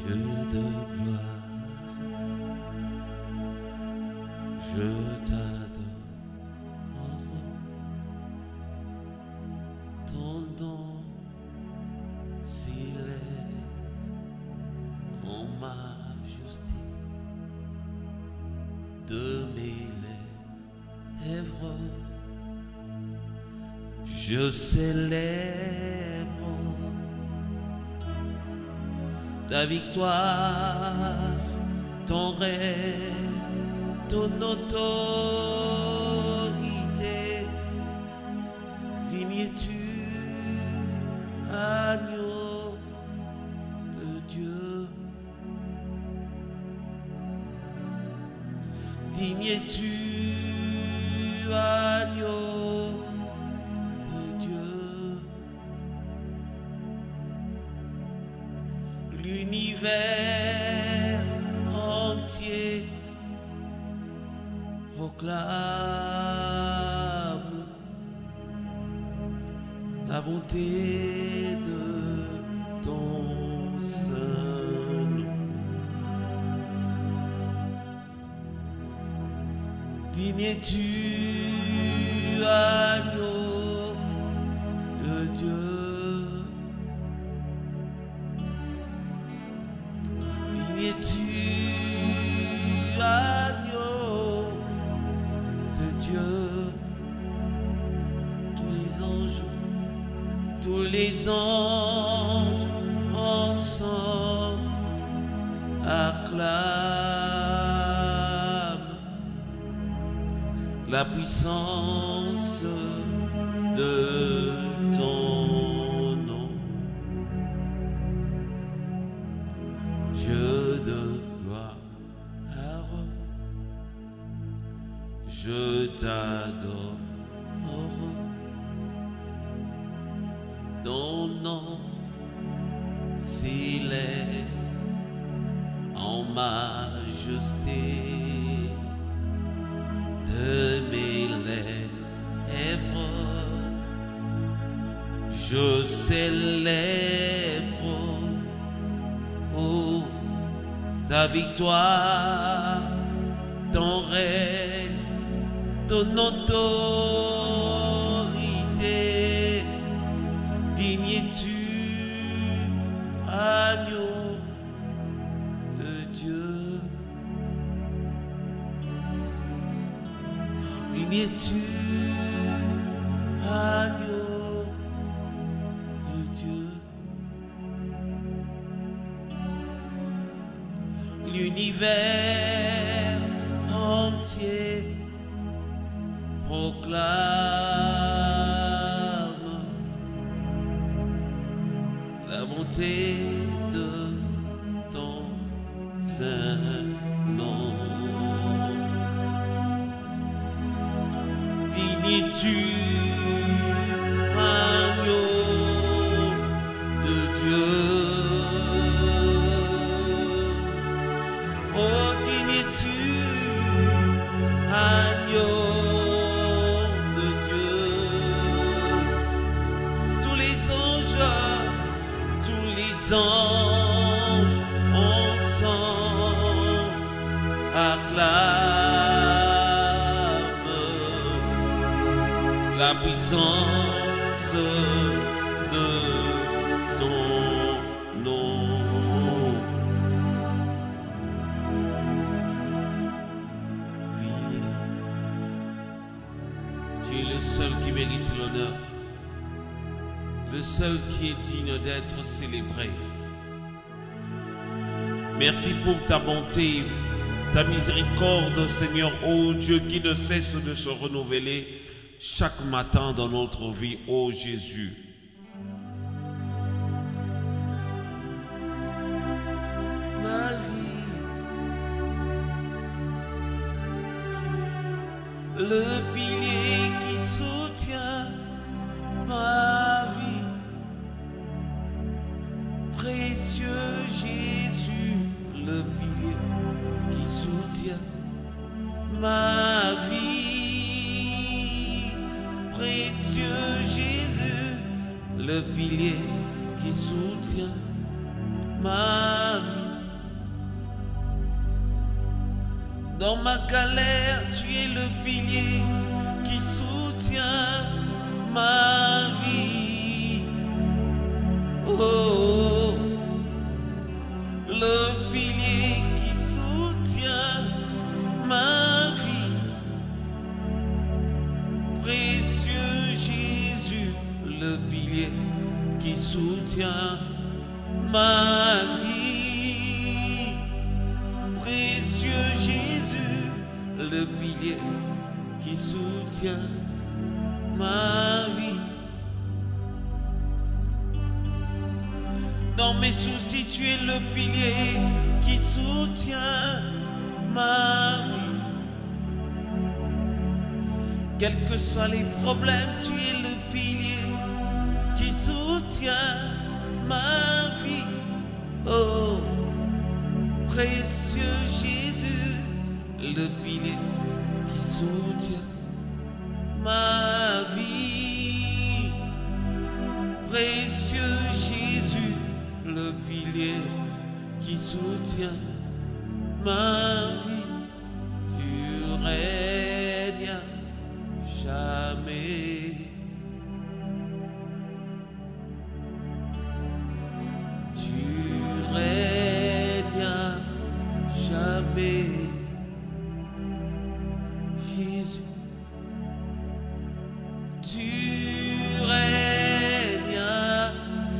Dieu de gloire, je t'adore, ton nom s'élève en majesté de mes lèvres, je célèbre ta victoire, ton règne, ton autorité. Digne es-tu, agneau de Dieu. Digne es-tu, agneau de Dieu. L'univers entier proclame la bonté de ton saint nom. Digne es-tu, agneau de Dieu. Digne es-tu, agneau de Dieu. Tous les anges ensemble acclament la puissance de ton nom. Dieu de gloire, je t'adore. Ton nom s'élève en majesté de mes lèvres, je célèbre ta victoire, ton règne, ton autorité. Digne es-tu, agneau de Dieu. Digne es-tu, agneau de Dieu. L'univers entier proclame la bonté de ton saint nom. Digne es-tu, agneau de Dieu. Oh, digne es-tu, agneau de Dieu. Tous les anges ensemble acclament la puissance de ton nom. Oui, tu es le seul qui mérite l'honneur, le seul qui est digne d'être célébré. Merci pour ta bonté, ta miséricorde, Seigneur, ô Dieu, qui ne cesse de se renouveler chaque matin dans notre vie, ô Jésus. Ma vie, le pilier qui soutient ma vie, précieux Jésus, le pilier qui soutient ma vie, précieux Jésus, le pilier qui soutient ma vie. Dans ma galère, tu es le pilier qui soutient ma vie. Oh, le pilier qui soutient ma vie. Précieux Jésus, le pilier qui soutient ma vie. Précieux Jésus, le pilier qui soutient ma vie. Dans mes soucis, tu es le pilier qui soutient ma vie. Quels que soient les problèmes, tu es le pilier qui soutient ma vie. Oh, précieux Jésus, le pilier qui soutient ma vie. Précieux Jésus, le pilier qui soutient ma vie. Tu règnes jamais. Tu règnes jamais. Jésus, tu règnes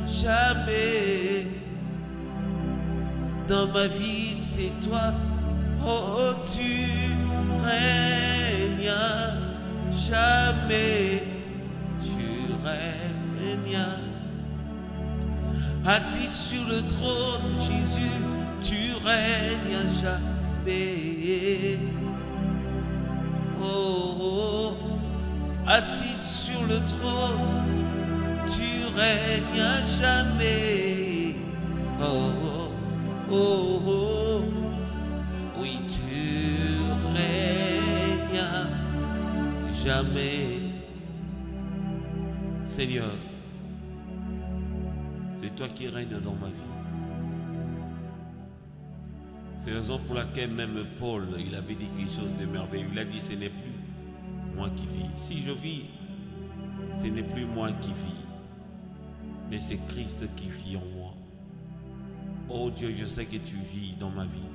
jamais. Dans ma vie, c'est toi. Oh, tu règnes jamais. Tu règnes. Assis sur le trône, Jésus, tu règnes jamais. Oh, oh, assis sur le trône, tu règnes jamais. Oh, oh, oh, oh. Oui, tu règnes jamais. Seigneur, c'est toi qui règnes dans ma vie. C'est la raison pour laquelle même Paul, il avait dit quelque chose de merveilleux. Il a dit, ce n'est plus moi qui vis. Si je vis, ce n'est plus moi qui vis, mais c'est Christ qui vit en moi. Oh Dieu, je sais que tu vis dans ma vie.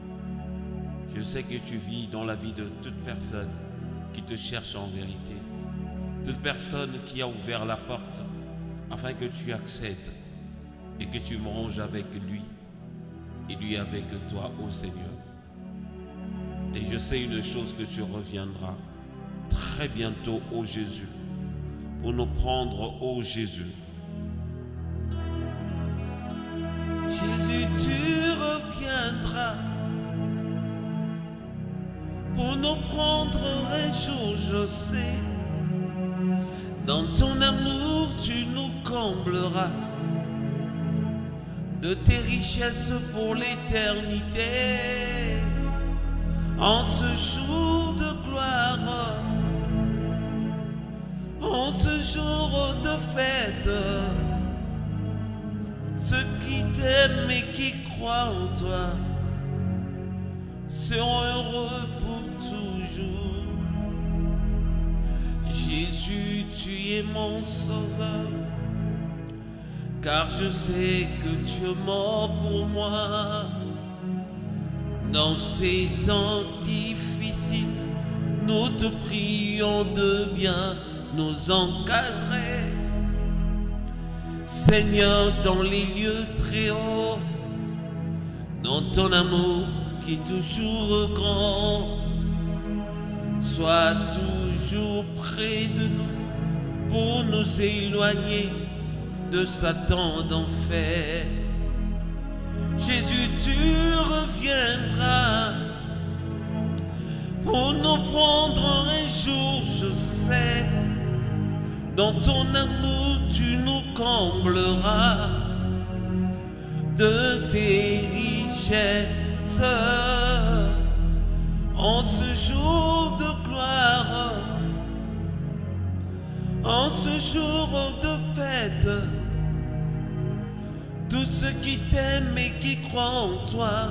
Je sais que tu vis dans la vie de toute personne qui te cherche en vérité. Toute personne qui a ouvert la porte afin que tu accèdes et que tu manges avec lui et lui avec toi, ô Seigneur. Et je sais une chose, que tu reviendras très bientôt, ô Jésus, pour nous prendre, ô Jésus. Jésus, tu reviendras pour nous prendre un jour, je sais. Dans ton amour, tu nous combleras de tes richesses pour l'éternité. En ce jour de gloire, en ce jour de fête, ceux qui t'aiment et qui croient en toi seront heureux pour toujours. Jésus, tu es mon sauveur, car je sais que tu es mort pour moi. Dans ces temps difficiles, nous te prions de bien nous encadrer. Seigneur, dans les lieux très hauts, dans ton amour qui est toujours grand, sois toujours près de nous pour nous éloigner de Satan d'enfer. Jésus, tu reviendras pour nous prendre un jour, je sais. Dans ton amour, tu nous combleras de tes richesses. En ce jour de gloire, en ce jour de fête, tous ceux qui t'aiment et qui croient en toi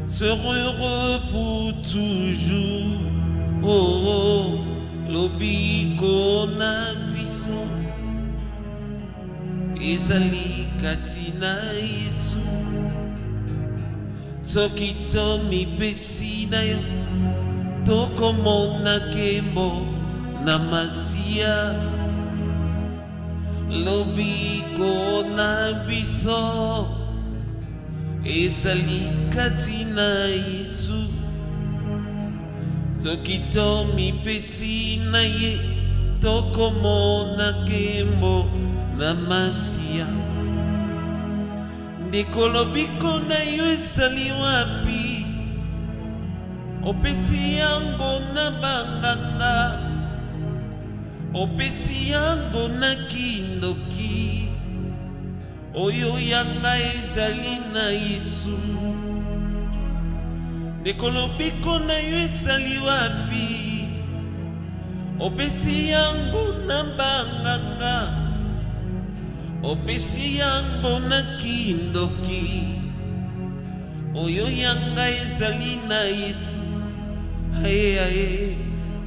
seront heureux pour toujours. Oh, oh, lobi kona biso ezali katina Yesu. Soki tomipesi na yo tokomona nkembo na masiya. Lobiko na biso ezali katina Yesu. Soki tomipesi na ye tokomona nkembo na masiya. Ndeko lobiko na yo ezali wapi? Opesi yango na banganga, opesi yango na kindoki. Oyo yanga ezali na Yesu. Ndeko lobiko na yo ezali wapi? Opesi yango na banganga, opesi yango na kindoki. Oyo yanga ezali na Yesu. Aye aye,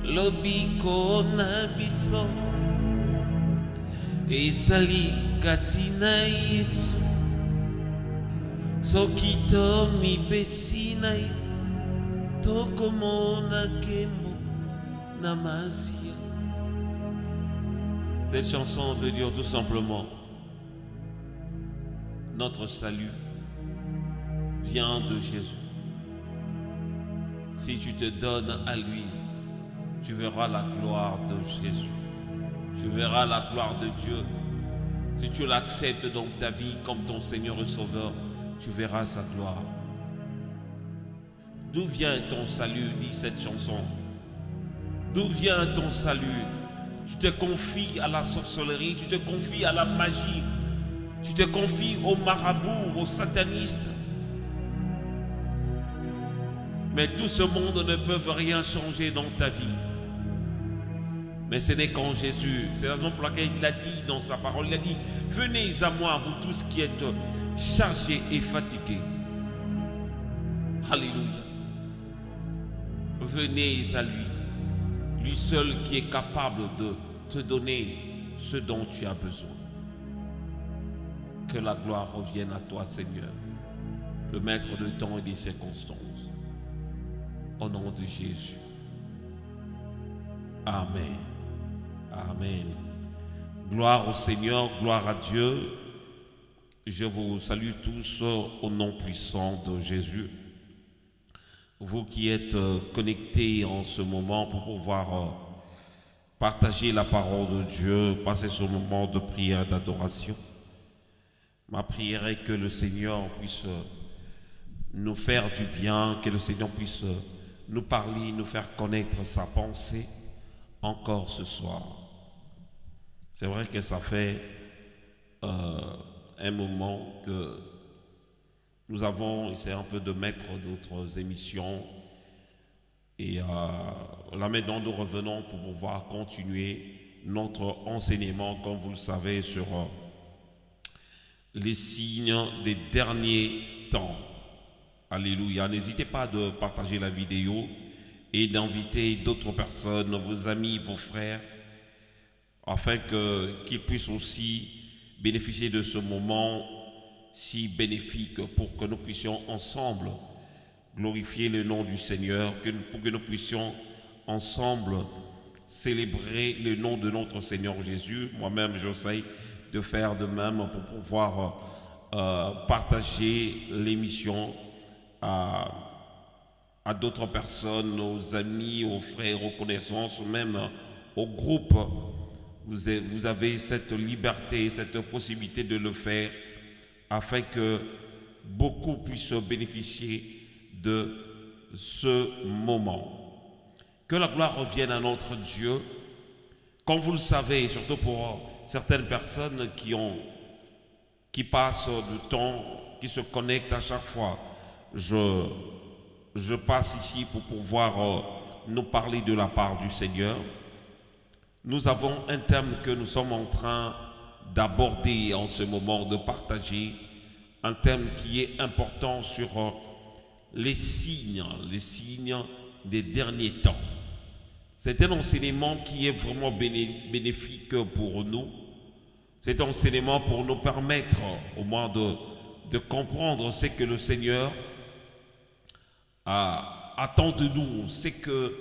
lobiko na biso ezali katina Yesu. Soki tomipesi na ye tokomona nkembo na masiya. Cette chanson veut dire tout simplement: notre salut vient de Jésus. Si tu te donnes à lui, tu verras la gloire de Jésus. Tu verras la gloire de Dieu. Si tu l'acceptes dans ta vie comme ton Seigneur et Sauveur, tu verras sa gloire. D'où vient ton salut, dit cette chanson? D'où vient ton salut? Tu te confies à la sorcellerie, tu te confies à la magie, tu te confies aux marabouts, aux satanistes. Mais tout ce monde ne peut rien changer dans ta vie. Mais ce n'est qu'en Jésus. C'est la raison pour laquelle il a dit dans sa parole, il a dit: venez à moi, vous tous qui êtes chargés et fatigués. Alléluia. Venez à lui. Lui seul qui est capable de te donner ce dont tu as besoin. Que la gloire revienne à toi, Seigneur, le maître de temps et des circonstances. Au nom de Jésus. Amen. Amen. Gloire au Seigneur, gloire à Dieu. Je vous salue tous au nom puissant de Jésus. Vous qui êtes connectés en ce moment pour pouvoir partager la parole de Dieu, passer ce moment de prière et d'adoration. Ma prière est que le Seigneur puisse nous faire du bien, que le Seigneur puisse nous parler, nous faire connaître sa pensée encore ce soir. C'est vrai que ça fait un moment que nous avons essayé un peu de mettre d'autres émissions et là maintenant nous revenons pour pouvoir continuer notre enseignement, comme vous le savez, sur les signes des derniers temps. Alléluia. N'hésitez pas de partager la vidéo et d'inviter d'autres personnes, vos amis, vos frères, afin qu'ils puissent aussi bénéficier de ce moment si bénéfique pour que nous puissions ensemble glorifier le nom du Seigneur, pour que nous puissions ensemble célébrer le nom de notre Seigneur Jésus. Moi-même, j'essaie de faire de même pour pouvoir partager l'émission à d'autres personnes, aux amis, aux frères, aux connaissances, ou même au groupe. Vous avez cette liberté, cette possibilité de le faire afin que beaucoup puissent bénéficier de ce moment. Que la gloire revienne à notre Dieu. Comme vous le savez, surtout pour certaines personnes qui passent du temps, qui se connectent à chaque fois, je passe ici pour pouvoir nous parler de la part du Seigneur. Nous avons un thème que nous sommes en train d'aborder en ce moment, de partager, un thème qui est important sur les signes des derniers temps. C'est un enseignement qui est vraiment bénéfique pour nous. C'est un enseignement pour nous permettre au moins de comprendre ce que le Seigneur attend de nous, c'est que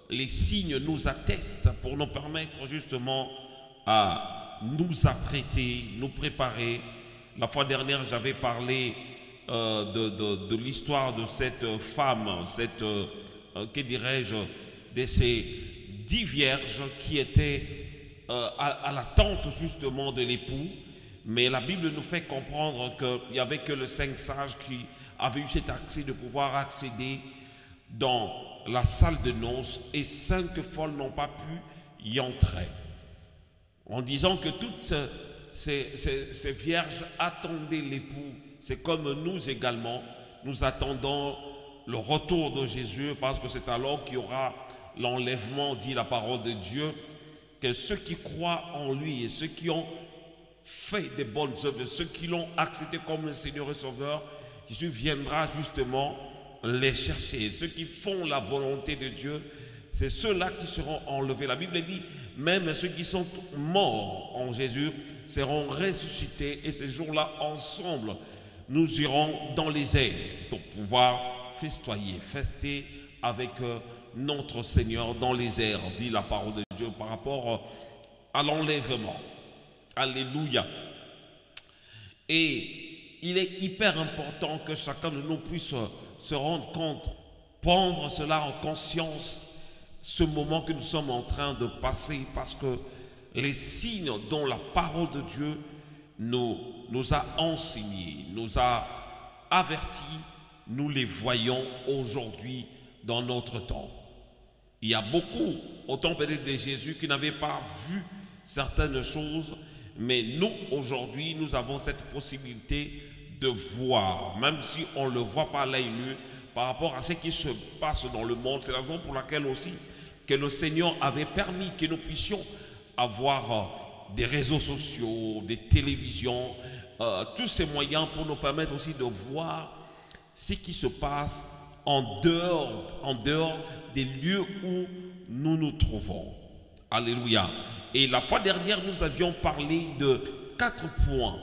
les signes nous attestent pour nous permettre justement à nous apprêter, nous préparer. La fois dernière, j'avais parlé de l'histoire de cette femme, que dirais-je, de ces 10 vierges qui étaient à l'attente justement de l'époux. Mais la Bible nous fait comprendre qu'il n'y avait que les 5 sages qui avaient eu cet accès de pouvoir accéder dans la salle de noces, et 5 folles n'ont pas pu y entrer. En disant que toutes ces vierges attendaient l'époux. C'est comme nous également, nous attendons le retour de Jésus, parce que c'est alors qu'il y aura l'enlèvement, dit la parole de Dieu, que ceux qui croient en lui et ceux qui ont fait des bonnes œuvres, ceux qui l'ont accepté comme le Seigneur et Sauveur, Jésus viendra justement les chercher. Ceux qui font la volonté de Dieu, c'est ceux-là qui seront enlevés. La Bible dit, même ceux qui sont morts en Jésus seront ressuscités, et ces jours-là, ensemble, nous irons dans les airs pour pouvoir festoyer, fester avec notre Seigneur dans les airs, dit la parole de Dieu par rapport à l'enlèvement. Alléluia. Et il est hyper important que chacun de nous puisse se rendre compte, prendre cela en conscience, ce moment que nous sommes en train de passer, parce que les signes dont la parole de Dieu nous a enseignés, nous a avertis, nous les voyons aujourd'hui dans notre temps. Il y a beaucoup, au temps peut-être de Jésus, qui n'avaient pas vu certaines choses, mais nous, aujourd'hui, nous avons cette possibilité de voir, même si on ne le voit pas à l'œil nu, par rapport à ce qui se passe dans le monde. C'est la raison pour laquelle aussi que le Seigneur avait permis que nous puissions avoir des réseaux sociaux, des télévisions, tous ces moyens pour nous permettre aussi de voir ce qui se passe en dehors des lieux où nous nous trouvons. Alléluia. Et la fois dernière, nous avions parlé de 4 points,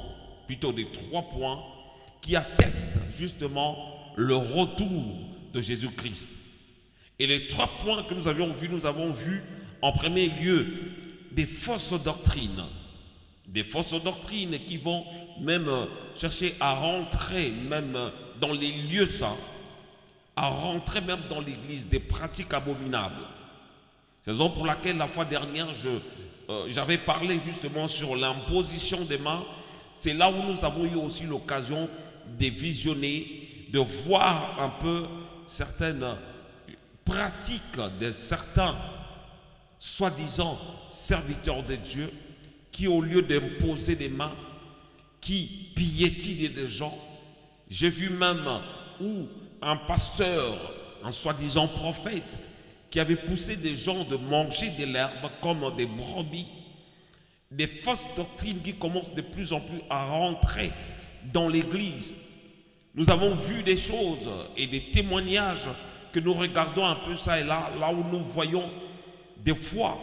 plutôt des 3 points, qui attestent justement le retour de Jésus-Christ. Et les 3 points que nous avons vus en premier lieu des fausses doctrines. Des fausses doctrines qui vont même chercher à rentrer même dans les lieux saints, à rentrer même dans l'église, des pratiques abominables. C'est la raison pour laquelle la fois dernière, j'avais parlé justement sur l'imposition des mains. C'est là où nous avons eu aussi l'occasion de visionner, de voir un peu certaines pratiques de certains soi-disant serviteurs de Dieu qui, au lieu d'imposer des mains, qui piétinent des gens. J'ai vu même où un pasteur, un soi-disant prophète, qui avait poussé des gens de manger de l'herbe comme des brebis. Des fausses doctrines qui commencent de plus en plus à rentrer dans l'église. Nous avons vu des choses et des témoignages que nous regardons un peu ça et là, là où nous voyons des fois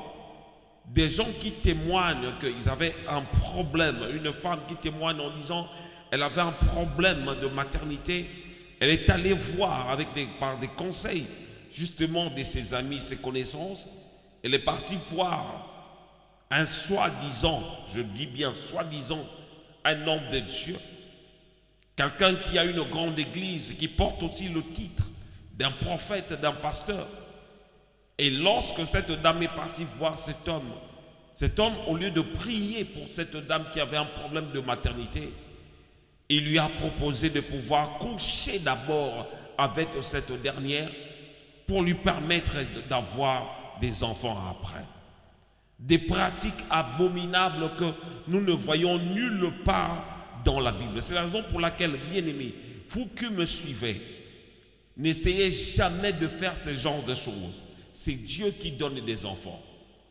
des gens qui témoignent qu'ils avaient un problème. Une femme qui témoigne en disant qu'elle avait un problème de maternité. Elle est allée voir par des conseils justement de ses amis, ses connaissances. Elle est partie voir un soi-disant, je dis bien soi-disant, un homme de Dieu. Quelqu'un qui a une grande église, qui porte aussi le titre d'un prophète, d'un pasteur. Et lorsque cette dame est partie voir cet homme, au lieu de prier pour cette dame qui avait un problème de maternité, il lui a proposé de pouvoir coucher d'abord avec cette dernière pour lui permettre d'avoir des enfants après. Des pratiques abominables que nous ne voyons nulle part dans la Bible. C'est la raison pour laquelle, bien-aimés, vous qui me suivez, n'essayez jamais de faire ce genre de choses. C'est Dieu qui donne des enfants.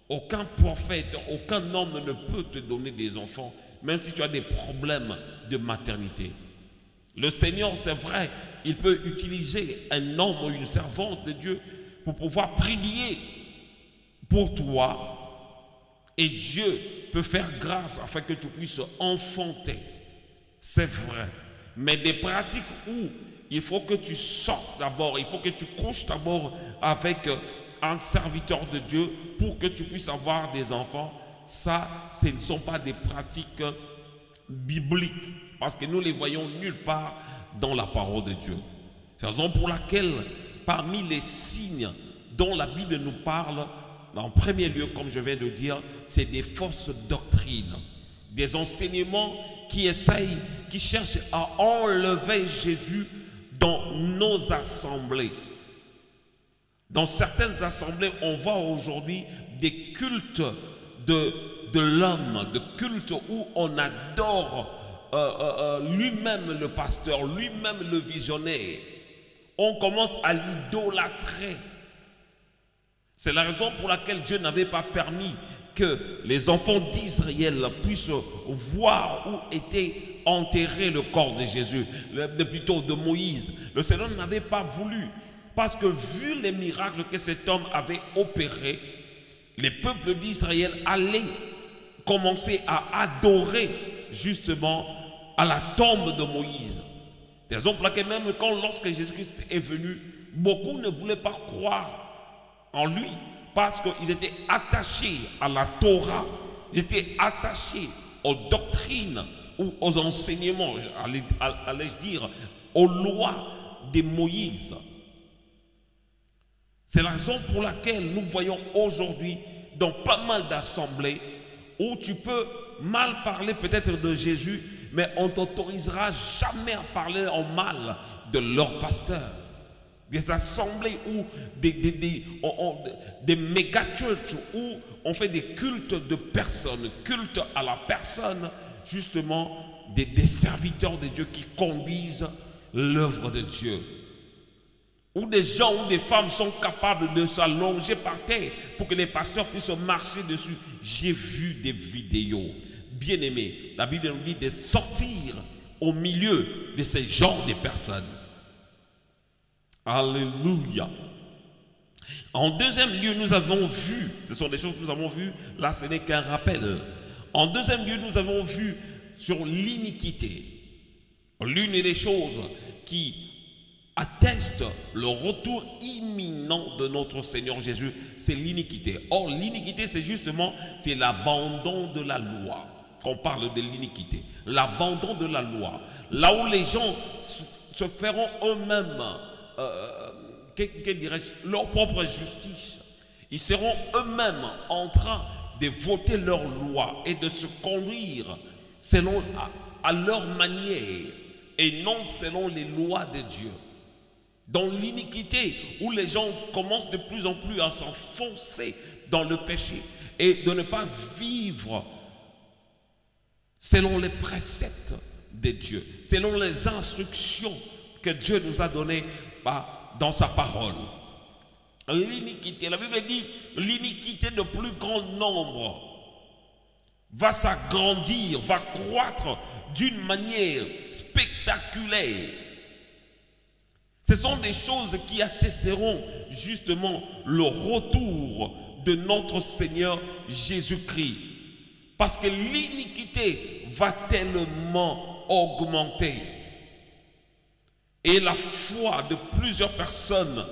Aucun prophète, aucun homme ne peut te donner des enfants, même si tu as des problèmes de maternité. Le Seigneur, c'est vrai, il peut utiliser un homme ou une servante de Dieu pour pouvoir prier pour toi. Et Dieu peut faire grâce afin que tu puisses enfanter. C'est vrai. Mais des pratiques où il faut que tu sortes d'abord, il faut que tu couches d'abord avec un serviteur de Dieu pour que tu puisses avoir des enfants. Ça, ce ne sont pas des pratiques bibliques, parce que nous les voyons nulle part dans la parole de Dieu. C'est la raison pour laquelle, parmi les signes dont la Bible nous parle, en premier lieu, comme je viens de dire, c'est des fausses doctrines, des enseignements qui essayent, qui cherchent à enlever Jésus dans nos assemblées. Dans certaines assemblées, on voit aujourd'hui des cultes de l'homme, de cultes où on adore lui-même le pasteur, lui-même le visionnaire. On commence à l'idolâtrer. C'est la raison pour laquelle Dieu n'avait pas permis que les enfants d'Israël puissent voir où était enterré le corps de Jésus, plutôt de Moïse. Le Seigneur n'avait pas voulu, parce que vu les miracles que cet homme avait opérés, les peuples d'Israël allaient commencer à adorer justement à la tombe de Moïse. C'est la raison pour laquelle même lorsque Jésus-Christ est venu, beaucoup ne voulaient pas croire en lui, parce qu'ils étaient attachés à la Torah, ils étaient attachés aux doctrines ou aux enseignements, allais-je dire, aux lois de Moïse. C'est la raison pour laquelle nous voyons aujourd'hui dans pas mal d'assemblées où tu peux mal parler peut-être de Jésus, mais on ne t'autorisera jamais à parler en mal de leur pasteur. Des assemblées où des méga-churches où on fait des cultes de personnes, culte à la personne, justement des serviteurs de Dieu qui conduisent l'œuvre de Dieu. Où des gens ou des femmes sont capables de s'allonger par terre pour que les pasteurs puissent marcher dessus. J'ai vu des vidéos. Bien aimés, la Bible nous dit de sortir au milieu de ces genres de personnes. Alléluia. En deuxième lieu, nous avons vu, ce sont des choses que nous avons vues, là ce n'est qu'un rappel. En deuxième lieu, nous avons vu sur l'iniquité. L'une des choses qui atteste le retour imminent de notre Seigneur Jésus, c'est l'iniquité. Or, l'iniquité, c'est justement, c'est l'abandon de la loi. Qu'on parle de l'iniquité. L'abandon de la loi. Là où les gens se feront eux-mêmes leur propre justice. Ils seront eux-mêmes en train de voter leur loi et de se conduire selon à leur manière et non selon les lois de Dieu. Dans l'iniquité où les gens commencent de plus en plus à s'enfoncer dans le péché et de ne pas vivre selon les préceptes de Dieu, selon les instructions que Dieu nous a données dans sa parole. L'iniquité, la Bible dit, l'iniquité de plus grand nombre va s'agrandir, va croître d'une manière spectaculaire. Ce sont des choses qui attesteront justement le retour de notre Seigneur Jésus-Christ. Parce que l'iniquité va tellement augmenter. Et la foi de plusieurs personnes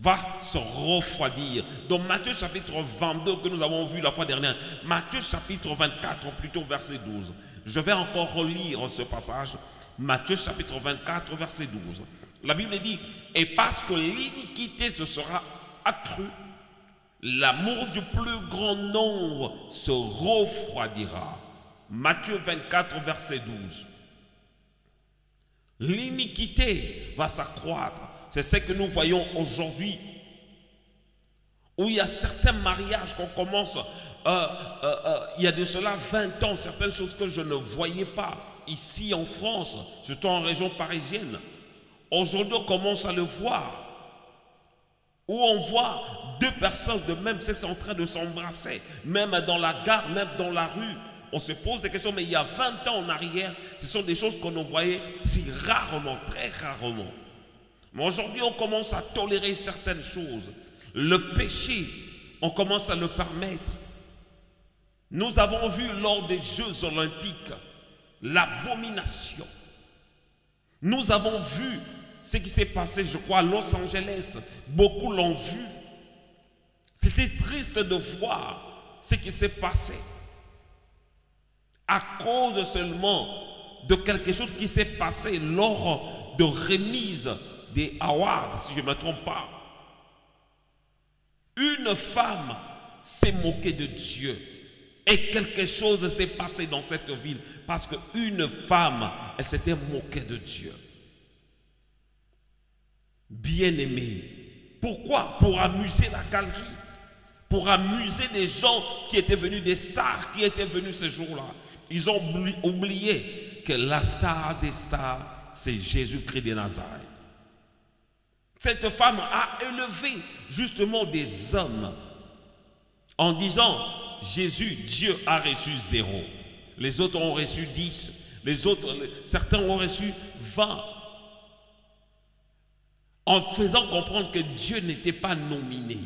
va se refroidir. Dans Matthieu chapitre 22 que nous avons vu la fois dernière, Matthieu chapitre 24 plutôt verset 12. Je vais encore relire ce passage. Matthieu chapitre 24 verset 12. La Bible dit, et parce que l'iniquité se sera accrue, l'amour du plus grand nombre se refroidira. Matthieu 24 verset 12. L'iniquité va s'accroître. C'est ce que nous voyons aujourd'hui. Où il y a certains mariages qu'on commence, il y a de cela 20 ans, certaines choses que je ne voyais pas ici en France, surtout en région parisienne. Aujourd'hui, on commence à le voir. Où on voit deux personnes de même sexe en train de s'embrasser, même dans la gare, même dans la rue. on se pose des questions, mais il y a 20 ans en arrière, ce sont des choses qu'on en voyait si rarement, très rarement. Mais aujourd'hui, on commence à tolérer certaines choses. Le péché, on commence à le permettre. Nous avons vu lors des Jeux olympiques l'abomination. Nous avons vu ce qui s'est passé, je crois, à Los Angeles. Beaucoup l'ont vu. C'était triste de voir ce qui s'est passé à cause seulement de quelque chose qui s'est passé lors de remise des awards, si je ne me trompe pas. Une femme s'est moquée de Dieu et quelque chose s'est passé dans cette ville parce qu'une femme, elle s'était moquée de Dieu. Bien-aimé, pourquoi? Pour amuser la galerie, pour amuser des gens qui étaient venus, des stars qui étaient venus ce jour-là. Ils ont oublié que la star des stars, c'est Jésus-Christ de Nazareth. Cette femme a élevé justement des hommes en disant Jésus, Dieu a reçu 0. Les autres ont reçu 10. Les autres, certains ont reçu 20. En faisant comprendre que Dieu n'était pas nominé.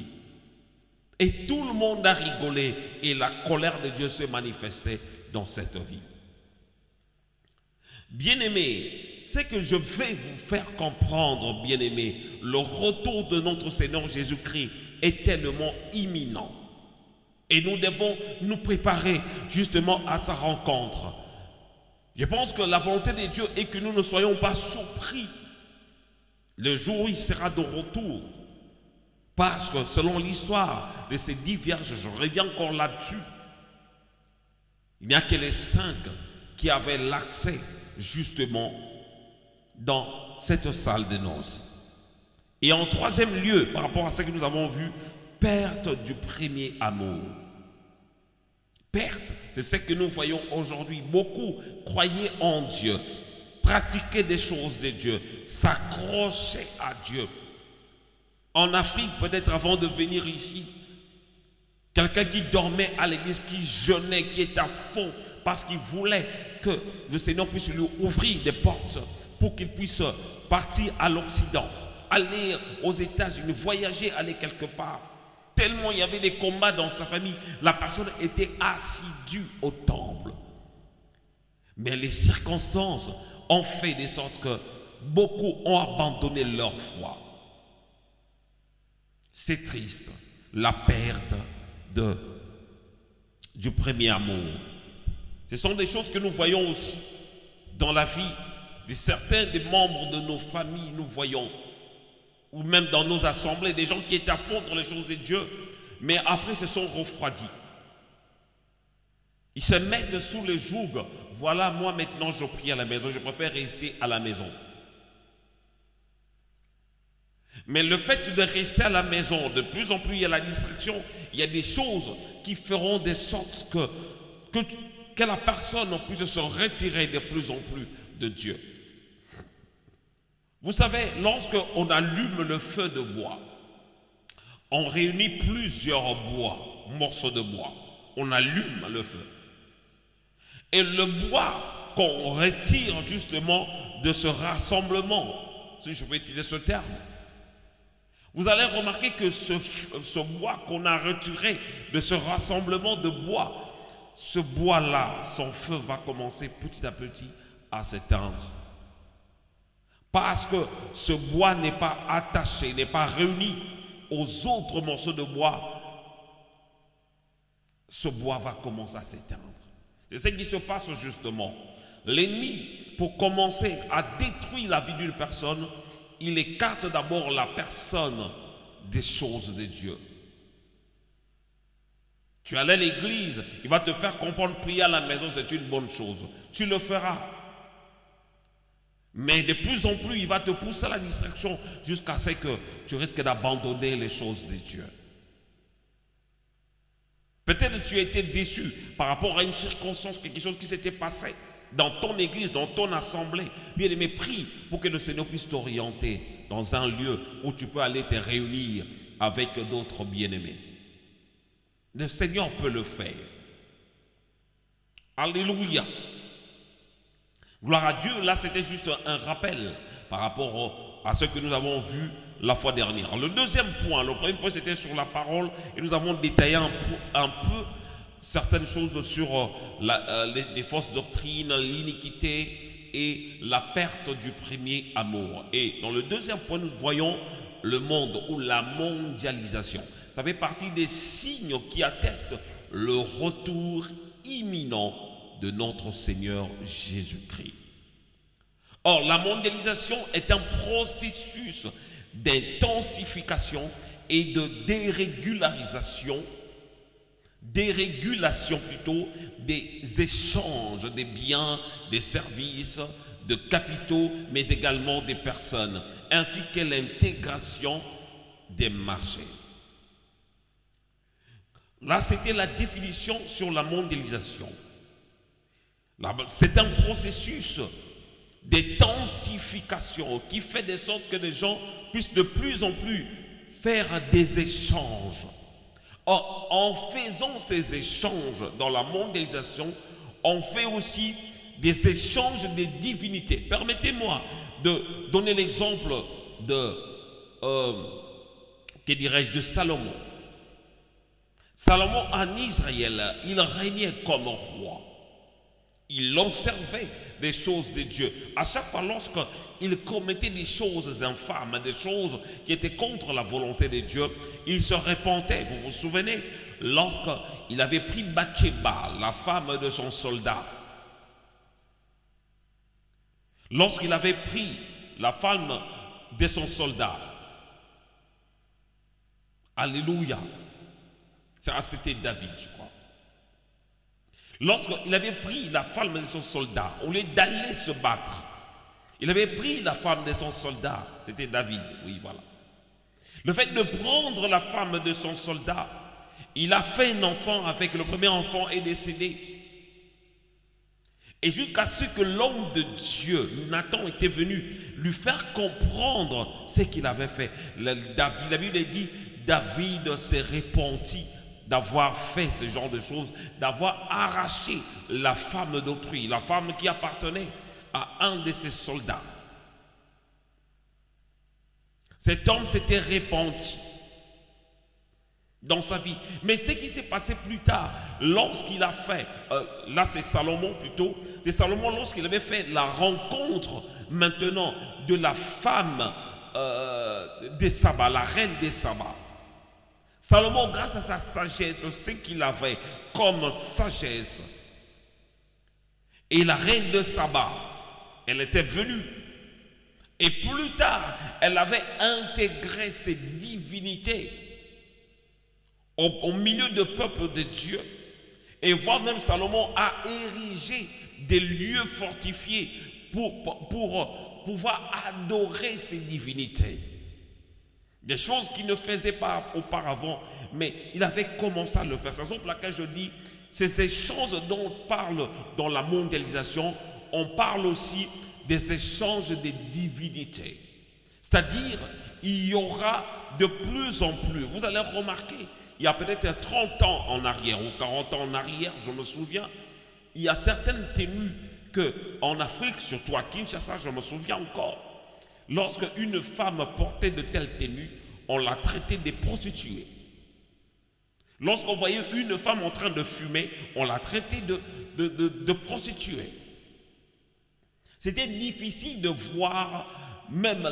Et tout le monde a rigolé et la colère de Dieu se manifestait dans cette vie. Bien-aimés, c'est que je vais vous faire comprendre, bien-aimés, le retour de notre Seigneur Jésus-Christ est tellement imminent. Et nous devons nous préparer justement à sa rencontre. Je pense que la volonté de Dieu est que nous ne soyons pas surpris le jour où il sera de retour. Parce que selon l'histoire de ces 10 vierges, je reviens encore là-dessus, il n'y a que les 5 qui avaient l'accès justement dans cette salle de noces. Et en troisième lieu, par rapport à ce que nous avons vu, perte du premier amour. Perte, c'est ce que nous voyons aujourd'hui. Beaucoup croyaient en Dieu, pratiquaient des choses de Dieu, s'accrochaient à Dieu. En Afrique, peut-être avant de venir ici, quelqu'un qui dormait à l'église, qui jeûnait, qui était à fond, parce qu'il voulait que le Seigneur puisse lui ouvrir des portes pour qu'il puisse partir à l'Occident, aller aux États-Unis, voyager, aller quelque part. Tellement il y avait des combats dans sa famille, la personne était assidue au temple. Mais les circonstances ont fait de sorte que beaucoup ont abandonné leur foi. C'est triste, la perte du premier amour. Ce sont des choses que nous voyons aussi dans la vie de certains des membres de nos familles, nous voyons, ou même dans nos assemblées, des gens qui étaient à fond dans les choses de Dieu, mais après se sont refroidis. Ils se mettent sous le joug. Voilà, moi maintenant je prie à la maison, je préfère rester à la maison. Mais le fait de rester à la maison, de plus en plus il y a la distraction, il y a des choses qui feront de sorte que la personne puisse se retirer de plus en plus de Dieu. Vous savez, lorsqu'on allume le feu de bois, on réunit plusieurs morceaux de bois. On allume le feu. Et le bois qu'on retire justement de ce rassemblement, si je peux utiliser ce terme, vous allez remarquer que ce bois qu'on a retiré de ce rassemblement de bois, ce bois-là, son feu va commencer petit à petit à s'éteindre. Parce que ce bois n'est pas attaché, n'est pas réuni aux autres morceaux de bois, ce bois va commencer à s'éteindre. C'est ce qui se passe justement. L'ennemi, pour commencer à détruire la vie d'une personne, il écarte d'abord la personne des choses de Dieu. Tu allais à l'église, il va te faire comprendre, prier à la maison, c'est une bonne chose. Tu le feras. Mais de plus en plus, il va te pousser à la distraction jusqu'à ce que tu risques d'abandonner les choses de Dieu. Peut-être que tu as été déçu par rapport à une circonstance, quelque chose qui s'était passé dans ton église, dans ton assemblée. Bien aimé, prie pour que le Seigneur puisse t'orienter dans un lieu où tu peux aller te réunir avec d'autres bien-aimés. Le Seigneur peut le faire. Alléluia. Gloire à Dieu. Là, c'était juste un rappel par rapport à ce que nous avons vu la fois dernière. Le deuxième point, le premier point, c'était sur la parole. Et nous avons détaillé un peu certaines choses sur les fausses doctrines, l'iniquité et la perte du premier amour. Et dans le deuxième point, nous voyons le monde ou la mondialisation. Ça fait partie des signes qui attestent le retour imminent de notre Seigneur Jésus-Christ. Or, la mondialisation est un processus d'intensification et de dérégulation plutôt, des échanges des biens, des services, de capitaux, mais également des personnes, ainsi que l'intégration des marchés. Là, c'était la définition sur la mondialisation. C'est un processus d'intensification qui fait de sorte que les gens puissent de plus en plus faire des échanges. Or, en faisant ces échanges dans la mondialisation, on fait aussi des échanges de divinités. Permettez-moi de donner l'exemple de Salomon. Salomon en Israël, il régnait comme roi. Il observait des choses de Dieu. À chaque fois, lorsqu'il commettait des choses infâmes, des choses qui étaient contre la volonté de Dieu, il se repentait. Vous vous souvenez, lorsqu'il avait pris Bathsheba, la femme de son soldat, lorsqu'il avait pris la femme de son soldat, alléluia, c'était David, je crois. Lorsqu'il avait pris la femme de son soldat, au lieu d'aller se battre, il avait pris la femme de son soldat, c'était David, oui, voilà. Le fait de prendre la femme de son soldat, il a fait un enfant avec le premier enfant est décédé. Et jusqu'à ce que l'homme de Dieu, Nathan, était venu lui faire comprendre ce qu'il avait fait. La Bible dit, David s'est repenti d'avoir fait ce genre de choses, d'avoir arraché la femme d'autrui, la femme qui appartenait à un de ses soldats. Cet homme s'était repenti dans sa vie. Mais ce qui s'est passé plus tard, lorsqu'il a fait, là c'est Salomon plutôt, c'est Salomon lorsqu'il avait fait la rencontre maintenant de la femme des Sabas, la reine des Sabas. Salomon, grâce à sa sagesse, ce qu'il avait comme sagesse, et la reine de Saba, elle était venue. Et plus tard, elle avait intégré ces divinités au milieu du peuple de Dieu. Et voire même Salomon a érigé des lieux fortifiés pour pouvoir adorer ces divinités. Des choses qu'il ne faisait pas auparavant, mais il avait commencé à le faire. C'est pour laquelle je dis, c'est ces choses dont on parle dans la mondialisation, on parle aussi des échanges des divinités. C'est-à-dire, il y aura de plus en plus, vous allez remarquer, il y a peut-être 30 ans en arrière ou 40 ans en arrière, je me souviens, il y a certaines tenues qu'en Afrique, surtout à Kinshasa, je me souviens encore, lorsque une femme portait de telles tenues, on la traitait de prostituée. Lorsqu'on voyait une femme en train de fumer, on la traitait de prostituée. C'était difficile de voir même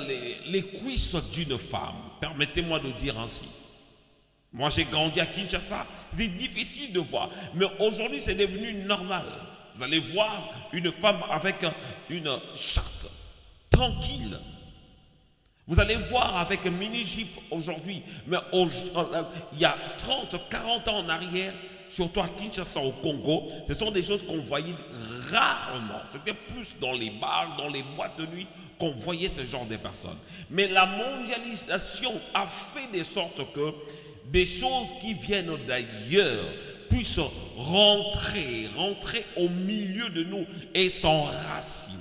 les cuisses d'une femme. Permettez-moi de dire ainsi. Moi, j'ai grandi à Kinshasa, c'était difficile de voir. Mais aujourd'hui, c'est devenu normal. Vous allez voir une femme avec une charte tranquille. Vous allez voir avec un mini-jeep aujourd'hui, mais il y a 30, 40 ans en arrière, surtout à Kinshasa, au Congo, ce sont des choses qu'on voyait rarement. C'était plus dans les bars, dans les boîtes de nuit qu'on voyait ce genre de personnes. Mais la mondialisation a fait de sorte que des choses qui viennent d'ailleurs puissent rentrer au milieu de nous et s'enraciner.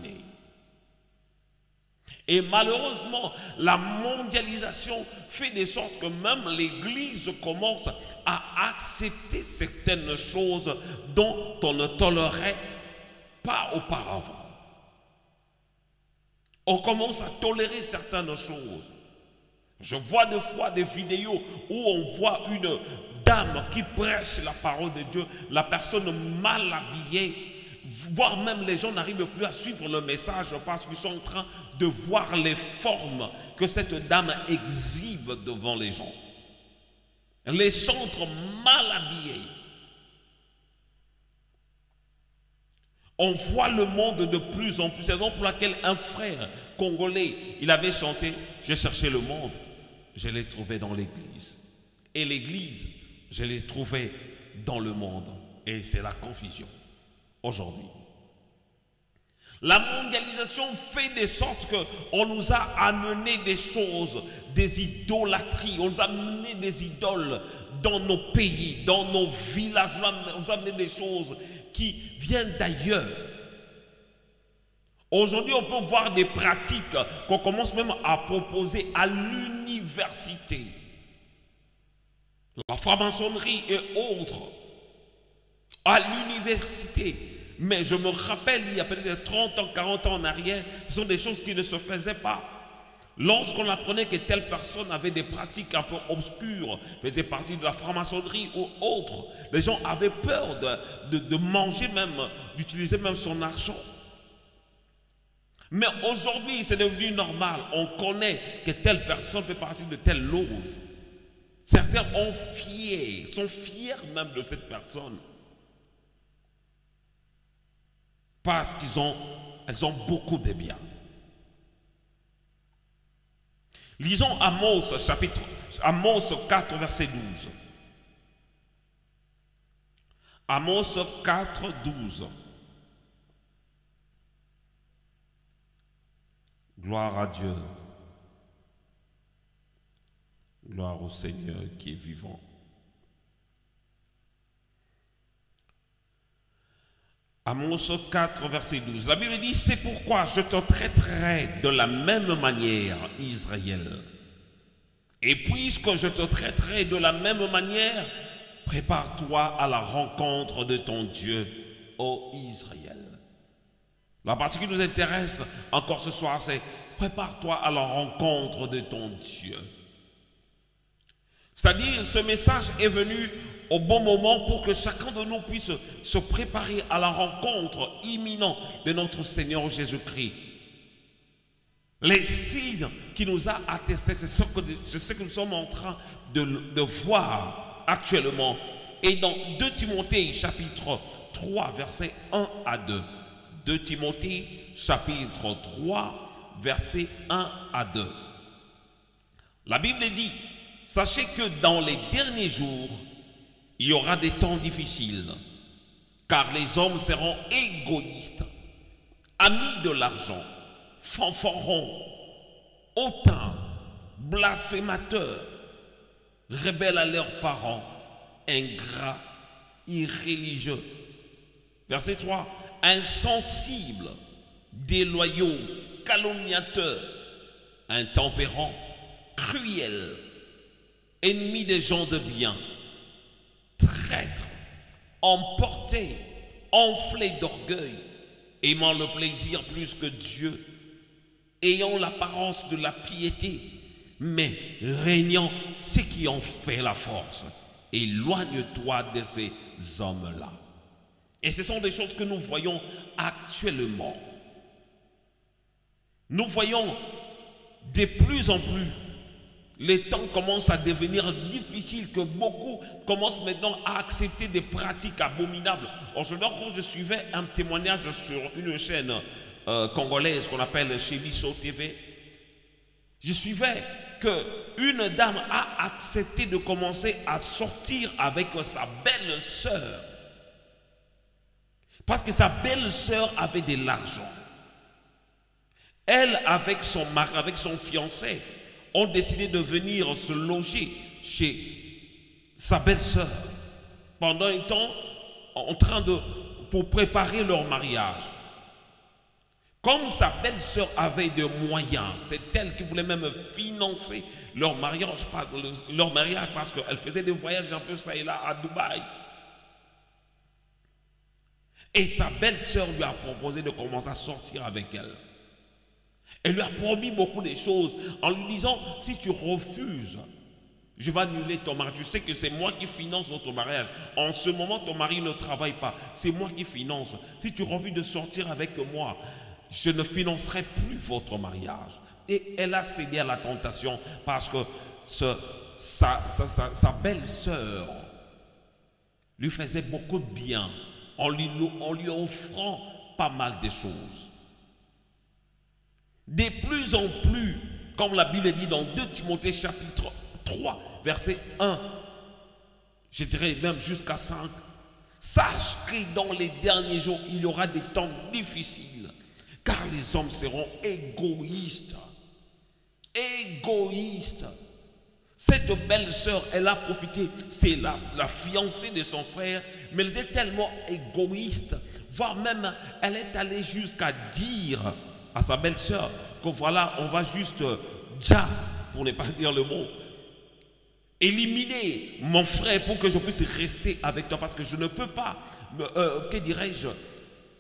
Et malheureusement, la mondialisation fait de sorte que même l'Église commence à accepter certaines choses dont on ne tolérait pas auparavant. On commence à tolérer certaines choses. Je vois des fois des vidéos où on voit une dame qui prêche la parole de Dieu, la personne mal habillée, voire même les gens n'arrivent plus à suivre le message parce qu'ils sont en train de voir les formes que cette dame exhibe devant les gens. Les chantres mal habillés. On voit le monde de plus en plus. C'est la raison pour laquelle un frère congolais, il avait chanté « J'ai cherché le monde, je l'ai trouvé dans l'église. Et l'église, je l'ai trouvé dans le monde. » Et c'est la confusion aujourd'hui. La mondialisation fait de sorte qu'on nous a amené des choses, des idolâtries. On nous a amené des idoles dans nos pays, dans nos villages. On nous a amené des choses qui viennent d'ailleurs. Aujourd'hui, on peut voir des pratiques qu'on commence même à proposer à l'université. La franc-maçonnerie et autres. À l'université. Mais je me rappelle, il y a peut-être 30 ans, 40 ans en arrière, ce sont des choses qui ne se faisaient pas. Lorsqu'on apprenait que telle personne avait des pratiques un peu obscures, faisait partie de la franc-maçonnerie ou autre, les gens avaient peur de manger même, d'utiliser même son argent. Mais aujourd'hui, c'est devenu normal. On connaît que telle personne fait partie de telle loge. Certains sont fiers même de cette personne. Parce elles ont beaucoup de biens. Lisons Amos 4, verset 12. Amos 4, 12. Gloire à Dieu. Gloire au Seigneur qui est vivant. Amos 4, verset 12. La Bible dit, c'est pourquoi je te traiterai de la même manière, Israël. Et puisque je te traiterai de la même manière, prépare-toi à la rencontre de ton Dieu, ô Israël. La partie qui nous intéresse encore ce soir, c'est prépare-toi à la rencontre de ton Dieu. C'est-à-dire, ce message est venu au bon moment pour que chacun de nous puisse se préparer à la rencontre imminente de notre Seigneur Jésus-Christ. Les signes qui nous a attestés, c'est ce que nous sommes en train de voir actuellement. Et dans 2 Timothée chapitre 3, versets 1 à 2. 2 Timothée chapitre 3, versets 1 à 2. La Bible dit, sachez que dans les derniers jours, il y aura des temps difficiles, car les hommes seront égoïstes, amis de l'argent, fanfarons, hautains, blasphémateurs, rebelles à leurs parents, ingrats, irréligieux. Verset 3, insensibles, déloyaux, calomniateurs, intempérants, cruels, ennemis des gens de bien, traîtres, emportés, enflés d'orgueil, aimant le plaisir plus que Dieu, ayant l'apparence de la piété, mais régnant ce qui en fait la force. Éloigne-toi de ces hommes-là. Et ce sont des choses que nous voyons actuellement. Nous voyons de plus en plus, les temps commencent à devenir difficiles, que beaucoup commencent maintenant à accepter des pratiques abominables. Aujourd'hui, je suivais un témoignage sur une chaîne congolaise qu'on appelle Cheviso TV. Je suivais qu'une dame a accepté de commencer à sortir avec sa belle-sœur. Parce que sa belle-sœur avait de l'argent. Elle, avec son mari, avec son fiancé, ont décidé de venir se loger chez sa belle-sœur pendant un temps pour préparer leur mariage. Comme sa belle-sœur avait des moyens, c'est elle qui voulait même financer leur mariage parce qu'elle faisait des voyages un peu ça et là à Dubaï. Et sa belle-sœur lui a proposé de commencer à sortir avec elle. Elle lui a promis beaucoup de choses en lui disant, si tu refuses, je vais annuler ton mariage. Tu sais que c'est moi qui finance votre mariage. En ce moment, ton mari ne travaille pas. C'est moi qui finance. Si tu refuses de sortir avec moi, je ne financerai plus votre mariage. Et elle a cédé à la tentation parce que sa belle-sœur lui faisait beaucoup de bien en lui offrant pas mal de choses. De plus en plus, comme la Bible dit dans 2 Timothée chapitre 3, verset 1, je dirais même jusqu'à 5, sache que dans les derniers jours, il y aura des temps difficiles, car les hommes seront égoïstes. Égoïstes. Cette belle-sœur, elle a profité, c'est la fiancée de son frère, mais elle était tellement égoïste, voire même, elle est allée jusqu'à dire à sa belle-sœur que voilà, on va juste, pour ne pas dire le mot, éliminer mon frère pour que je puisse rester avec toi, parce que je ne peux pas, que dirais-je,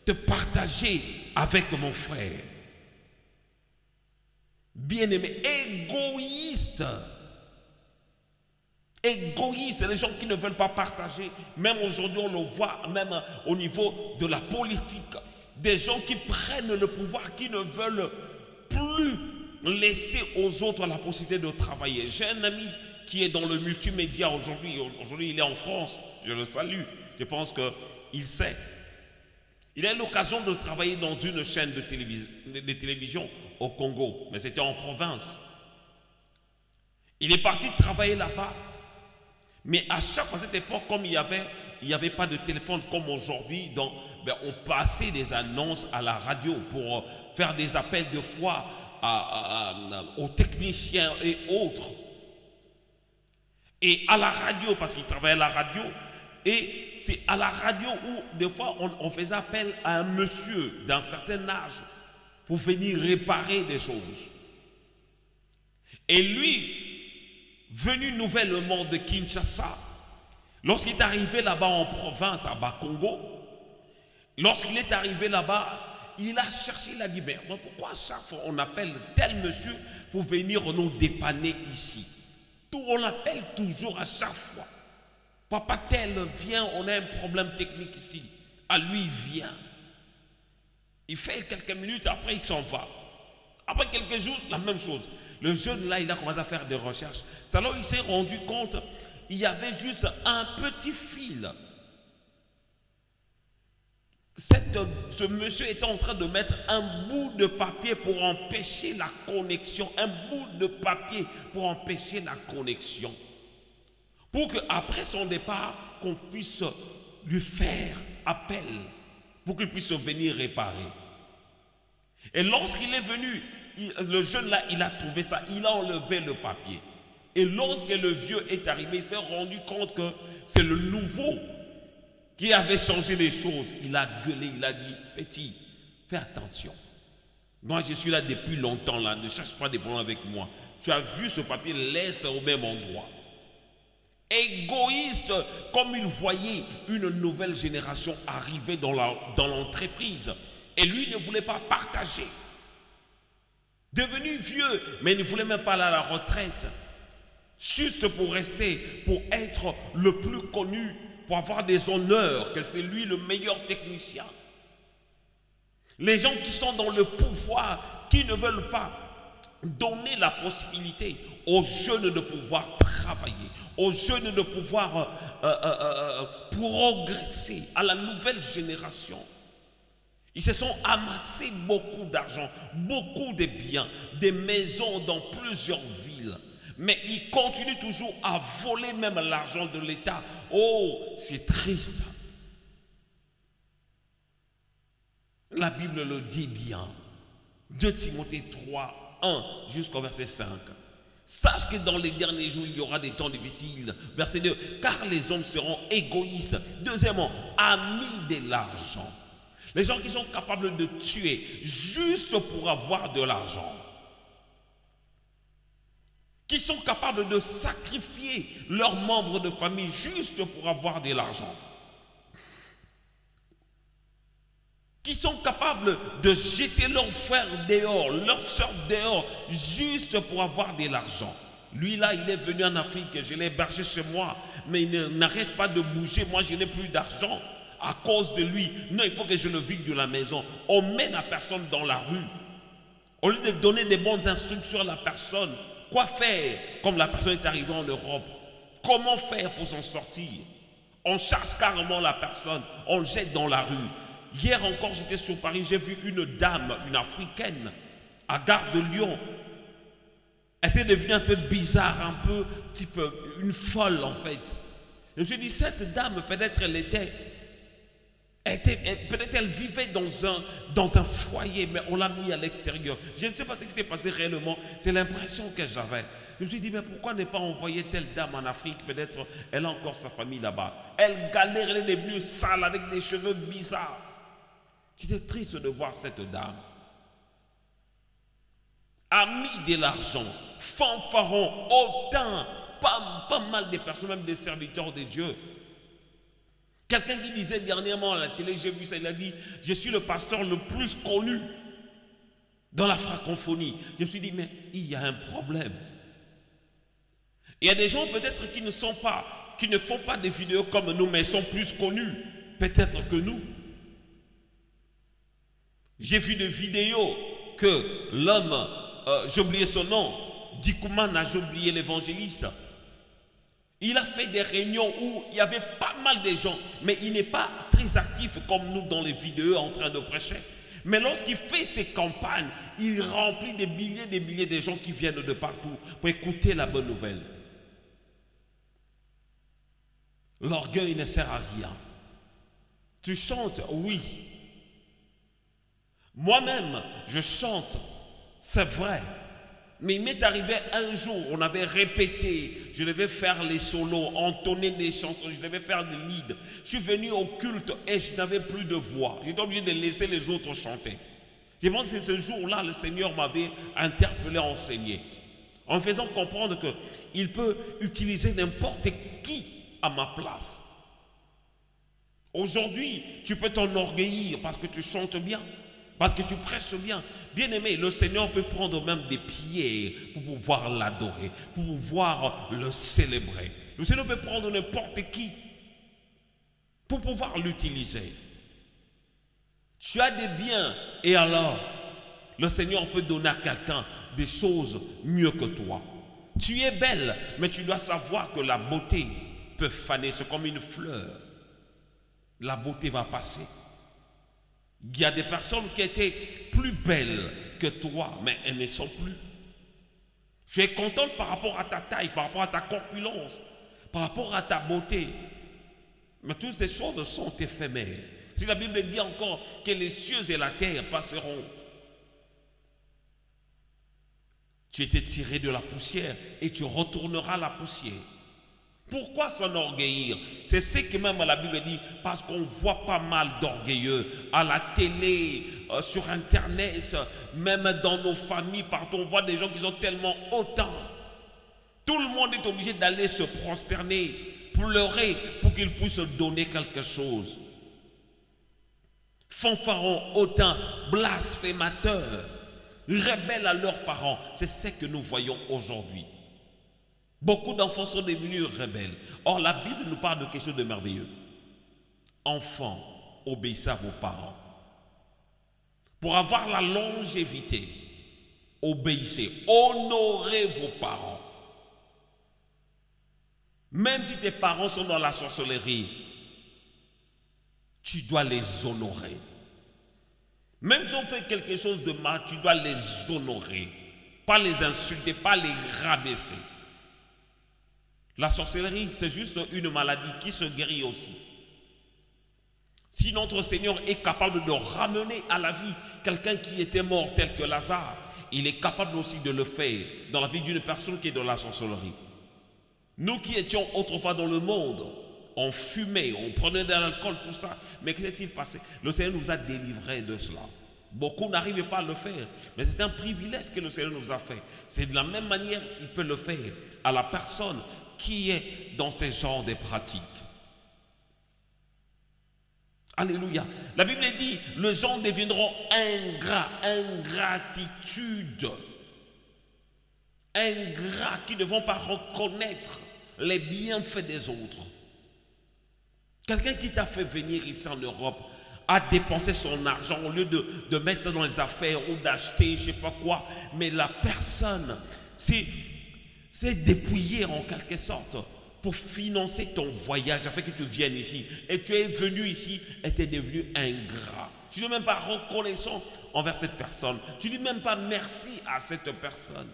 te partager avec mon frère. Bien-aimé, égoïste. Égoïste, les gens qui ne veulent pas partager. Même aujourd'hui, on le voit, même au niveau de la politique. Des gens qui prennent le pouvoir, qui ne veulent plus laisser aux autres la possibilité de travailler. J'ai un ami qui est dans le multimédia aujourd'hui. Aujourd'hui, il est en France. Je le salue. Je pense qu'il sait. Il a eu l'occasion de travailler dans une chaîne de télévision au Congo. Mais c'était en province. Il est parti travailler là-bas. Mais à chaque fois, à cette époque, comme il n'y avait pas de téléphone comme aujourd'hui, donc on passait des annonces à la radio pour faire des appels de fois aux techniciens et autres. Et à la radio, parce qu'il travaillait à la radio, et c'est à la radio où des fois on faisait appel à un monsieur d'un certain âge pour venir réparer des choses. Et lui, venu nouvellement de Kinshasa, lorsqu'il est arrivé là-bas en province, à Bakongo, lorsqu'il est arrivé là-bas, il a cherché, il a dit, mais pourquoi chaque fois on appelle tel monsieur pour venir nous dépanner ici? On appelle toujours à chaque fois. Papa tel vient, on a un problème technique ici. À lui, il vient. Il fait quelques minutes, après il s'en va. Après quelques jours, la même chose. Le jeune là, il a commencé à faire des recherches. C'est alors il s'est rendu compte, il y avait juste un petit fil. Ce monsieur était en train de mettre un bout de papier pour empêcher la connexion. Un bout de papier pour empêcher la connexion. Pour qu'après son départ, qu'on puisse lui faire appel. Pour qu'il puisse venir réparer. Et lorsqu'il est venu, le jeune là, il a trouvé ça, il a enlevé le papier. Et lorsque le vieux est arrivé, il s'est rendu compte que c'est le nouveau qui avait changé les choses. Il a gueulé, il a dit, petit, fais attention. Moi, je suis là depuis longtemps, là, ne cherche pas des problèmes avec moi. Tu as vu ce papier, laisse au même endroit. Égoïste, comme il voyait une nouvelle génération arriver dans l'entreprise. Et lui ne voulait pas partager. Devenu vieux, mais il ne voulait même pas aller à la retraite. Juste pour rester, pour être le plus connu, pour avoir des honneurs, que c'est lui le meilleur technicien. Les gens qui sont dans le pouvoir, qui ne veulent pas donner la possibilité aux jeunes de pouvoir travailler, aux jeunes de pouvoir progresser, à la nouvelle génération. Ils se sont amassés beaucoup d'argent, beaucoup de biens, des maisons dans plusieurs villes. Mais ils continuent toujours à voler même l'argent de l'État. Oh, c'est triste. La Bible le dit bien. 2 Timothée 3, 1 jusqu'au verset 5. Sache que dans les derniers jours, il y aura des temps difficiles. Verset 2, car les hommes seront égoïstes. Deuxièmement, amis de l'argent. Les gens qui sont capables de tuer juste pour avoir de l'argent. Qui sont capables de sacrifier leurs membres de famille juste pour avoir de l'argent. Qui sont capables de jeter leurs frères dehors, leurs soeurs dehors, juste pour avoir de l'argent. Lui là, il est venu en Afrique, je l'ai hébergé chez moi, mais il n'arrête pas de bouger, moi je n'ai plus d'argent à cause de lui. Non, il faut que je le vide de la maison. On met la personne dans la rue. Au lieu de donner des bonnes instructions à la personne, quoi faire comme la personne est arrivée en Europe? Comment faire pour s'en sortir? On chasse carrément la personne, on le jette dans la rue. Hier encore, j'étais sur Paris, j'ai vu une dame, une africaine, à Gare de Lyon. Elle était devenue un peu bizarre, un peu type une folle en fait. Je me suis dit, cette dame, peut-être peut-être elle vivait dans un foyer, mais on l'a mis à l'extérieur. Je ne sais pas ce qui s'est passé réellement, c'est l'impression que j'avais. Je me suis dit, mais pourquoi ne pas envoyer telle dame en Afrique? Peut-être elle a encore sa famille là-bas. Elle galère, elle est devenue sale avec des cheveux bizarres. J'étais triste de voir cette dame. A mis de l'argent, fanfaron, autant, pas mal de personnes, même des serviteurs de Dieu. Quelqu'un qui disait dernièrement à la télé, j'ai vu ça, il a dit, je suis le pasteur le plus connu dans la francophonie. Je me suis dit, mais il y a un problème. Il y a des gens peut-être qui ne font pas des vidéos comme nous, mais sont plus connus, peut-être que nous. J'ai vu des vidéos que l'homme, j'ai oublié son nom, Dikoumana, j'ai oublié l'évangéliste. Il a fait des réunions où il y avait pas mal de gens, mais il n'est pas très actif comme nous dans les vidéos en train de prêcher. Mais lorsqu'il fait ses campagnes, il remplit des milliers de gens qui viennent de partout pour écouter la bonne nouvelle. L'orgueil ne sert à rien. Tu chantes, oui. Moi-même, je chante, c'est vrai. Mais il m'est arrivé un jour, on avait répété, je devais faire les solos, entonner des chansons, je devais faire des leads. Je suis venu au culte et je n'avais plus de voix. J'étais obligé de laisser les autres chanter. Je pense que ce jour-là, le Seigneur m'avait interpellé, enseigné, en faisant comprendre qu'il peut utiliser n'importe qui à ma place. Aujourd'hui, tu peux t'enorgueillir parce que tu chantes bien, parce que tu prêches bien. Bien-aimé, le Seigneur peut prendre même des pierres pour pouvoir l'adorer, pour pouvoir le célébrer. Le Seigneur peut prendre n'importe qui pour pouvoir l'utiliser. Tu as des biens et alors, le Seigneur peut donner à quelqu'un des choses mieux que toi. Tu es belle, mais tu dois savoir que la beauté peut faner, c'est comme une fleur. La beauté va passer. Il y a des personnes qui étaient plus belles que toi, mais elles ne sont plus. Tu es contente par rapport à ta taille, par rapport à ta corpulence, par rapport à ta beauté. Mais toutes ces choses sont éphémères. Si la Bible dit encore que les cieux et la terre passeront, tu étais tiré de la poussière et tu retourneras à la poussière. Pourquoi s'enorgueillir? C'est ce que même la Bible dit, parce qu'on voit pas mal d'orgueilleux à la télé, sur internet, même dans nos familles, partout on voit des gens qui sont tellement hautains. Tout le monde est obligé d'aller se prosterner, pleurer pour qu'ils puissent donner quelque chose. Fanfarons, hautains, blasphémateurs, rebelles à leurs parents, c'est ce que nous voyons aujourd'hui. Beaucoup d'enfants sont devenus rebelles. Or, la Bible nous parle de quelque chose de merveilleux. Enfants, obéissez à vos parents. Pour avoir la longévité, obéissez, honorez vos parents. Même si tes parents sont dans la sorcellerie, tu dois les honorer. Même si on fait quelque chose de mal, tu dois les honorer. Pas les insulter, pas les rabaisser. La sorcellerie, c'est juste une maladie qui se guérit aussi. Si notre Seigneur est capable de ramener à la vie quelqu'un qui était mort tel que Lazare, il est capable aussi de le faire dans la vie d'une personne qui est dans la sorcellerie. Nous qui étions autrefois dans le monde, on fumait, on prenait de l'alcool, tout ça. Mais que s'est-il passé? Le Seigneur nous a délivrés de cela. Beaucoup n'arrivaient pas à le faire, mais c'est un privilège que le Seigneur nous a fait. C'est de la même manière qu'il peut le faire à la personne qui est dans ce genre de pratiques. Alléluia. La Bible dit, les gens deviendront ingrats, ingratitude. Ingrats qui ne vont pas reconnaître les bienfaits des autres. Quelqu'un qui t'a fait venir ici en Europe a dépensé son argent au lieu de mettre ça dans les affaires ou d'acheter je ne sais pas quoi, mais la personne s'est dépouillée en quelque sorte pour financer ton voyage afin que tu viennes ici. Et tu es venu ici et tu es devenu ingrat. Tu n'es même pas reconnaissant envers cette personne. Tu ne dis même pas merci à cette personne.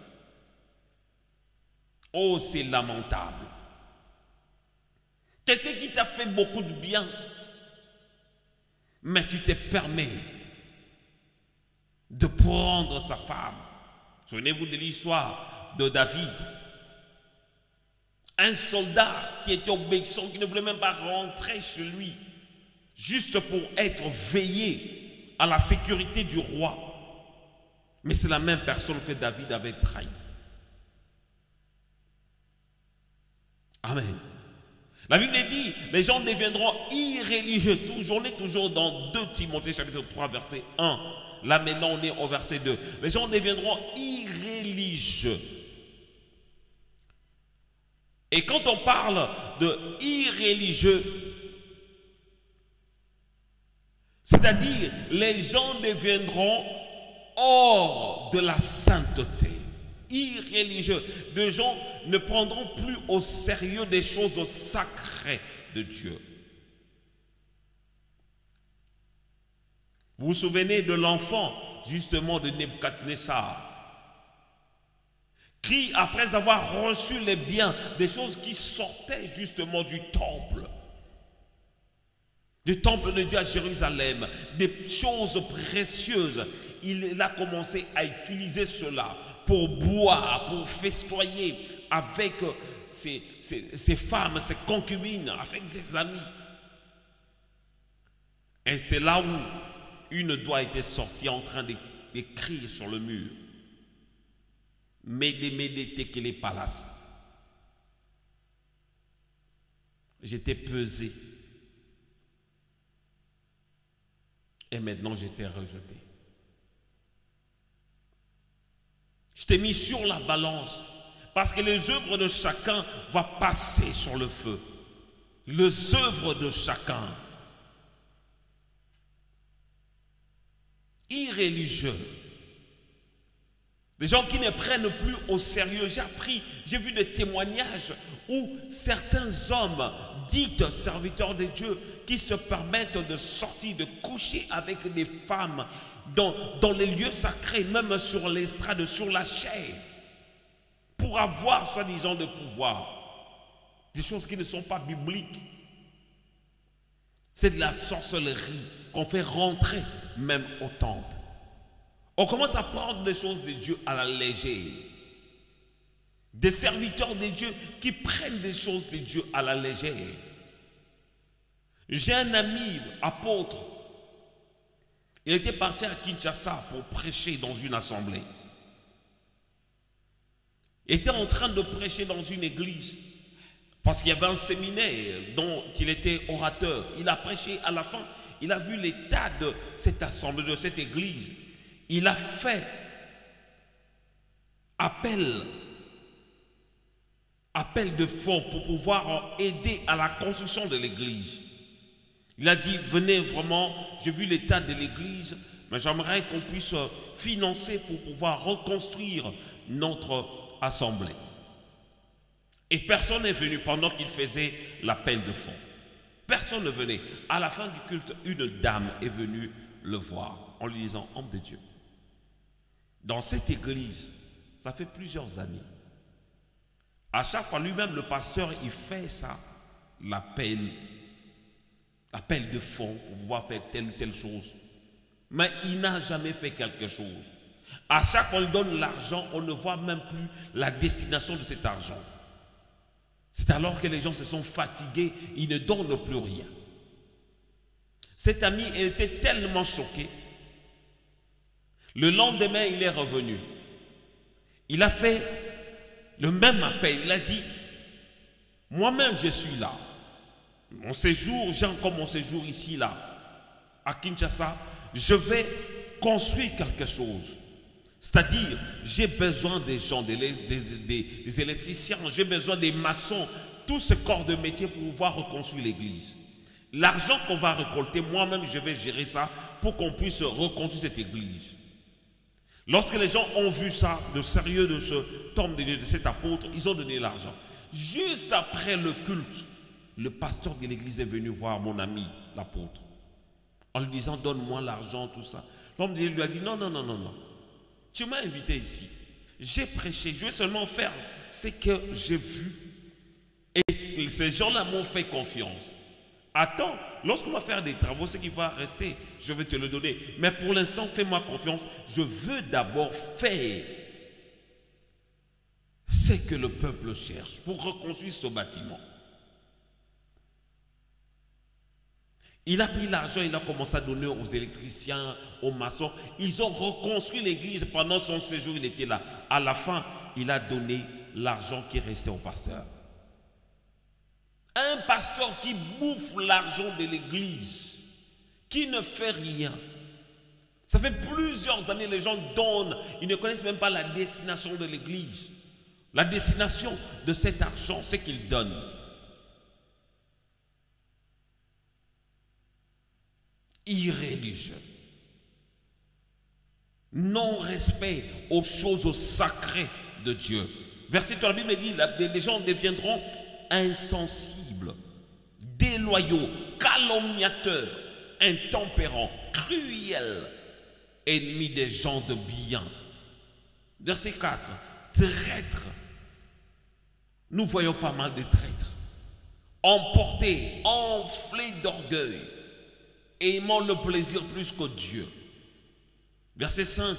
Oh, c'est lamentable. Quelqu'un qui t'a fait beaucoup de bien, mais tu te permets de prendre sa femme. Souvenez-vous de l'histoire de David. Un soldat qui était obéissant, qui ne voulait même pas rentrer chez lui, juste pour être veillé à la sécurité du roi. Mais c'est la même personne que David avait trahi. Amen. La Bible dit, les gens deviendront irréligieux. On est toujours dans 2 Timothée chapitre 3 verset 1. Là maintenant on est au verset 2. Les gens deviendront irréligieux. Et quand on parle de irréligieux, c'est-à-dire les gens deviendront hors de la sainteté. Irréligieux. Des gens ne prendront plus au sérieux des choses sacrées de Dieu. Vous vous souvenez de l'enfant justement de Nebuchadnezzar qui, après avoir reçu les biens, des choses qui sortaient justement du temple de Dieu à Jérusalem, des choses précieuses, il a commencé à utiliser cela pour boire, pour festoyer avec ses femmes, ses concubines, avec ses amis. Et c'est là où une doigt était sortie en train d'écrire sur le mur. Médé Tekele Palace. J'étais pesé. Et maintenant j'étais rejeté. Je t'ai mis sur la balance parce que les œuvres de chacun vont passer sur le feu. Les œuvres de chacun. Irréligieux. Des gens qui ne prennent plus au sérieux. J'ai vu des témoignages où certains hommes, dits serviteurs de Dieu, qui se permettent de sortir, de coucher avec des femmes dans les lieux sacrés, même sur l'estrade, sur la chair, pour avoir soi-disant de pouvoir. Des choses qui ne sont pas bibliques. C'est de la sorcellerie qu'on fait rentrer même au temple. On commence à prendre des choses de Dieu à la légère. Des serviteurs de Dieu qui prennent des choses de Dieu à la légère. J'ai un ami apôtre. Il était parti à Kinshasa pour prêcher dans une assemblée. Il était en train de prêcher dans une église parce qu'il y avait un séminaire dont il était orateur. Il a prêché à la fin. Il a vu l'état de cette assemblée, de cette église. Il a fait appel de fonds pour pouvoir aider à la construction de l'église. Il a dit, venez vraiment, j'ai vu l'état de l'église, mais j'aimerais qu'on puisse financer pour pouvoir reconstruire notre assemblée. Et personne n'est venu pendant qu'il faisait l'appel de fonds. Personne ne venait. À la fin du culte, une dame est venue le voir en lui disant, homme de Dieu, dans cette église, ça fait plusieurs années. À chaque fois, lui-même, le pasteur, il fait ça, l'appel de fonds pour pouvoir faire telle ou telle chose. Mais il n'a jamais fait quelque chose. À chaque fois qu'il donne l'argent, on ne voit même plus la destination de cet argent. C'est alors que les gens se sont fatigués, ils ne donnent plus rien. Cet ami était tellement choqué. Le lendemain, il est revenu. Il a fait le même appel. Il a dit, moi-même je suis là. Mon séjour, j'ai encore mon séjour ici, là, à Kinshasa. Je vais construire quelque chose. C'est-à-dire, j'ai besoin des gens, des électriciens, j'ai besoin des maçons, tout ce corps de métier pour pouvoir reconstruire l'église. L'argent qu'on va récolter, moi-même, je vais gérer ça pour qu'on puisse reconstruire cette église. Lorsque les gens ont vu ça, le sérieux de cet homme, de cet apôtre, ils ont donné l'argent. Juste après le culte, le pasteur de l'église est venu voir mon ami, l'apôtre, en lui disant, donne-moi l'argent, tout ça. L'homme de Dieu lui a dit, non, non, non, non, non. Tu m'as invité ici. J'ai prêché. Je vais seulement faire ce que j'ai vu. Et ces gens-là m'ont fait confiance. Attends, lorsqu'on va faire des travaux, ce qui va rester, je vais te le donner. Mais pour l'instant, fais-moi confiance. Je veux d'abord faire ce que le peuple cherche pour reconstruire ce bâtiment. Il a pris l'argent, il a commencé à donner aux électriciens, aux maçons. Ils ont reconstruit l'église pendant son séjour, il était là. À la fin, il a donné l'argent qui restait au pasteur. Un pasteur qui bouffe l'argent de l'église, qui ne fait rien. Ça fait plusieurs années, les gens donnent, ils ne connaissent même pas la destination de l'église. La destination de cet argent, c'est qu'ils donnent. Irréligieux, non-respect aux choses sacrées de Dieu. Verset 3, la Bible dit, les gens deviendront insensibles, déloyaux, calomniateurs, intempérants, cruels, ennemis des gens de bien. Verset 4, traîtres. Nous voyons pas mal de traîtres, emportés, enflés d'orgueil, aimant le plaisir plus que Dieu. Verset 5.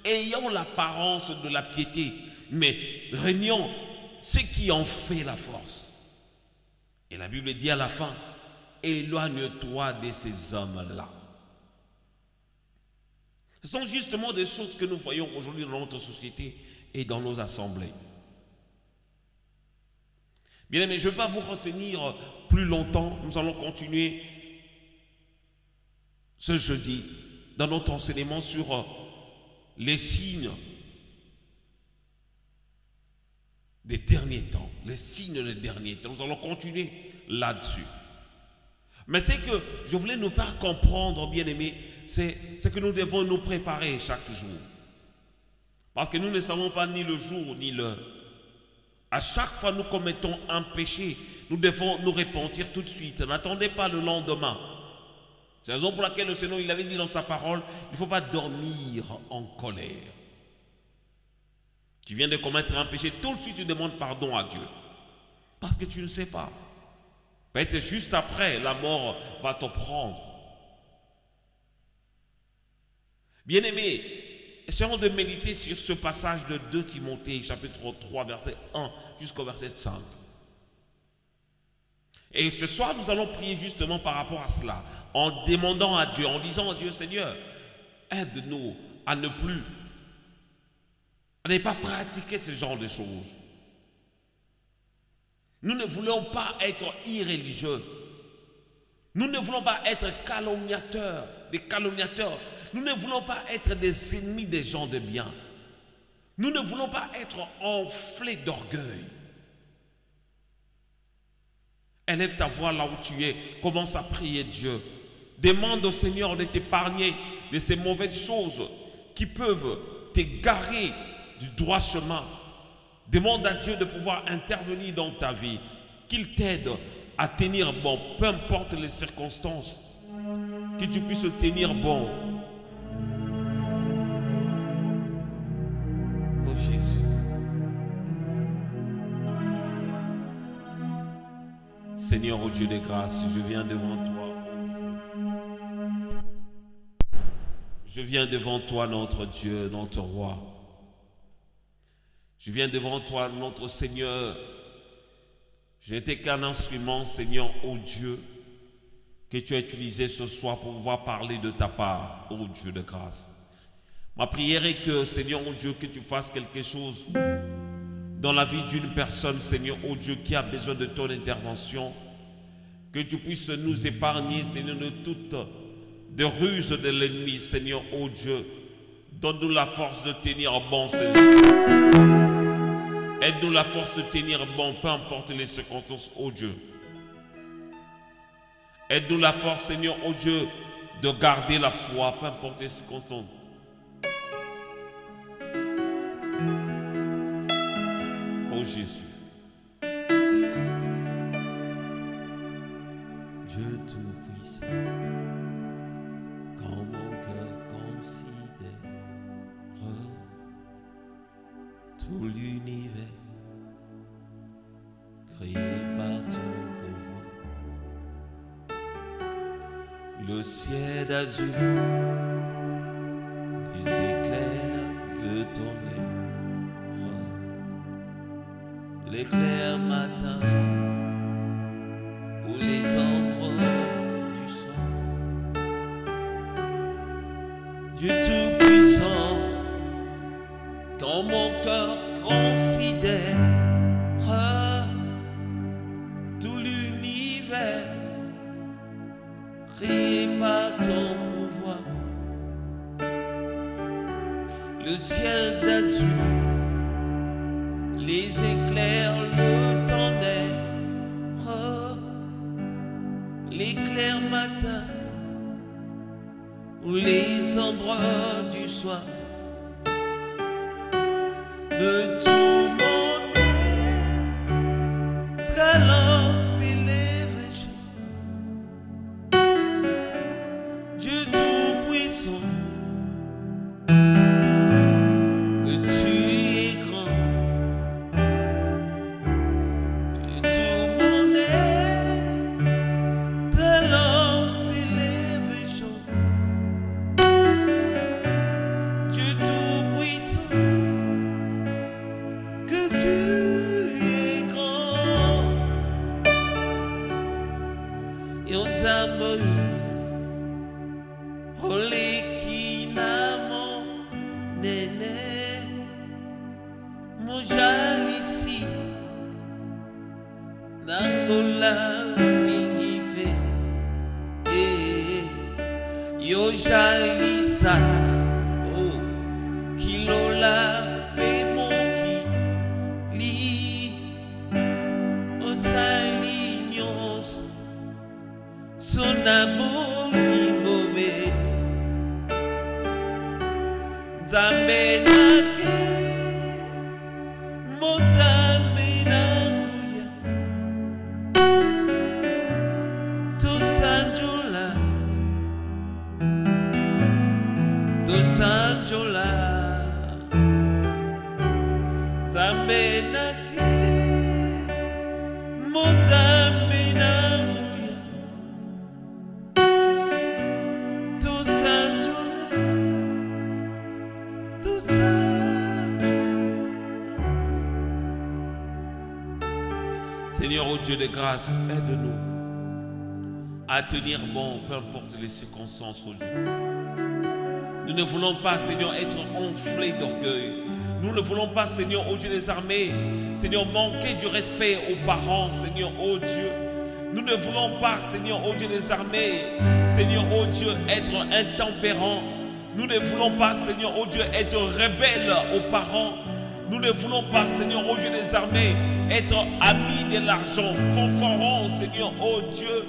Ayant l'apparence de la piété, mais régnant ce qui en fait la force. Et la Bible dit à la fin, éloigne-toi de ces hommes-là. Ce sont justement des choses que nous voyons aujourd'hui dans notre société et dans nos assemblées. Bien aimé, je ne vais pas vous retenir plus longtemps. Nous allons continuer ce jeudi, dans notre enseignement sur les signes des derniers temps, les signes des derniers temps. Nous allons continuer là-dessus. Mais c'est que je voulais nous faire comprendre, bien aimés, c'est que nous devons nous préparer chaque jour. Parce que nous ne savons pas ni le jour ni l'heure. À chaque fois que nous commettons un péché, nous devons nous repentir tout de suite. N'attendez pas le lendemain. C'est la raison pour laquelle le Seigneur, il avait dit dans sa parole, il ne faut pas dormir en colère. Tu viens de commettre un péché, tout de suite tu demandes pardon à Dieu. Parce que tu ne sais pas. Peut-être juste après, la mort va te prendre. Bien-aimés, essayons de méditer sur ce passage de 2 Timothée, chapitre 3, verset 1 jusqu'au verset 5. Et ce soir, nous allons prier justement par rapport à cela, en demandant à Dieu, en disant à Dieu, Seigneur, aide-nous à ne pas pratiquer ce genre de choses. Nous ne voulons pas être irréligieux. Nous ne voulons pas être calomniateurs, des calomniateurs. Nous ne voulons pas être des ennemis des gens de bien. Nous ne voulons pas être enflés d'orgueil. Élève ta voix là où tu es. Commence à prier Dieu. Demande au Seigneur de t'épargner de ces mauvaises choses qui peuvent t'égarer du droit chemin. Demande à Dieu de pouvoir intervenir dans ta vie. Qu'il t'aide à tenir bon, peu importe les circonstances. Que tu puisses tenir bon. Oh Jésus. Seigneur, au Dieu de grâce, je viens devant toi. Je viens devant toi, notre Dieu, notre roi. Je viens devant toi, notre Seigneur. Je n'étais qu'un instrument, Seigneur, ô Dieu, que tu as utilisé ce soir pour pouvoir parler de ta part, ô Dieu de grâce. Ma prière est que, Seigneur, ô Dieu, que tu fasses quelque chose dans la vie d'une personne, Seigneur, ô Dieu, qui a besoin de ton intervention. Que tu puisses nous épargner, Seigneur, de toutes des ruses de l'ennemi, Seigneur, ô Dieu. Donne-nous la force de tenir bon, Seigneur. Aide-nous la force de tenir bon, peu importe les circonstances, ô Dieu. Aide-nous la force, Seigneur, ô Dieu, de garder la foi, peu importe les circonstances. Ô Jésus. Dieu tout-puissant, quand mon cœur considère tout l'univers créé par ton pouvoir, le ciel d'azur, les éclairs de ton œuvre, l'éclair matin ou les ombres du soir. Dieu tout-puissant, quand mon cœur considère tout l'univers créé par ton pouvoir, le ciel d'azur, les éclairs, le tonnerre, l'éclair matin ou les ombres du soir. De tout mon être, alors s'élève Dieu tout-puissant, que tu es grand. De tout mon être, alors s'élève Dieu tout-puissant, que tu es grand. Et on t'aime, olé qui n'a mon néné, mon jalisi, nangola mingife, yo jalisa, oh, kilola. Son amour ni mauvais, Nzambe nake, Nzambe nakuya, Tosanjola, Nzambe nake, Nzambe nakuya. Seigneur, ô Dieu de grâce, aide-nous à tenir bon, peu importe les circonstances, ô Dieu. Nous ne voulons pas, Seigneur, être enflés d'orgueil. Nous ne voulons pas, Seigneur, ô Dieu des armées, Seigneur, manquer du respect aux parents, Seigneur, ô Dieu. Nous ne voulons pas, Seigneur, ô Dieu des armées, Seigneur, ô Dieu, être intempérants. Nous ne voulons pas, Seigneur, ô Dieu, être rebelles aux parents. Nous ne voulons pas, Seigneur, ô Dieu des armées, être amis de l'argent, fanfarons, Seigneur, ô Dieu.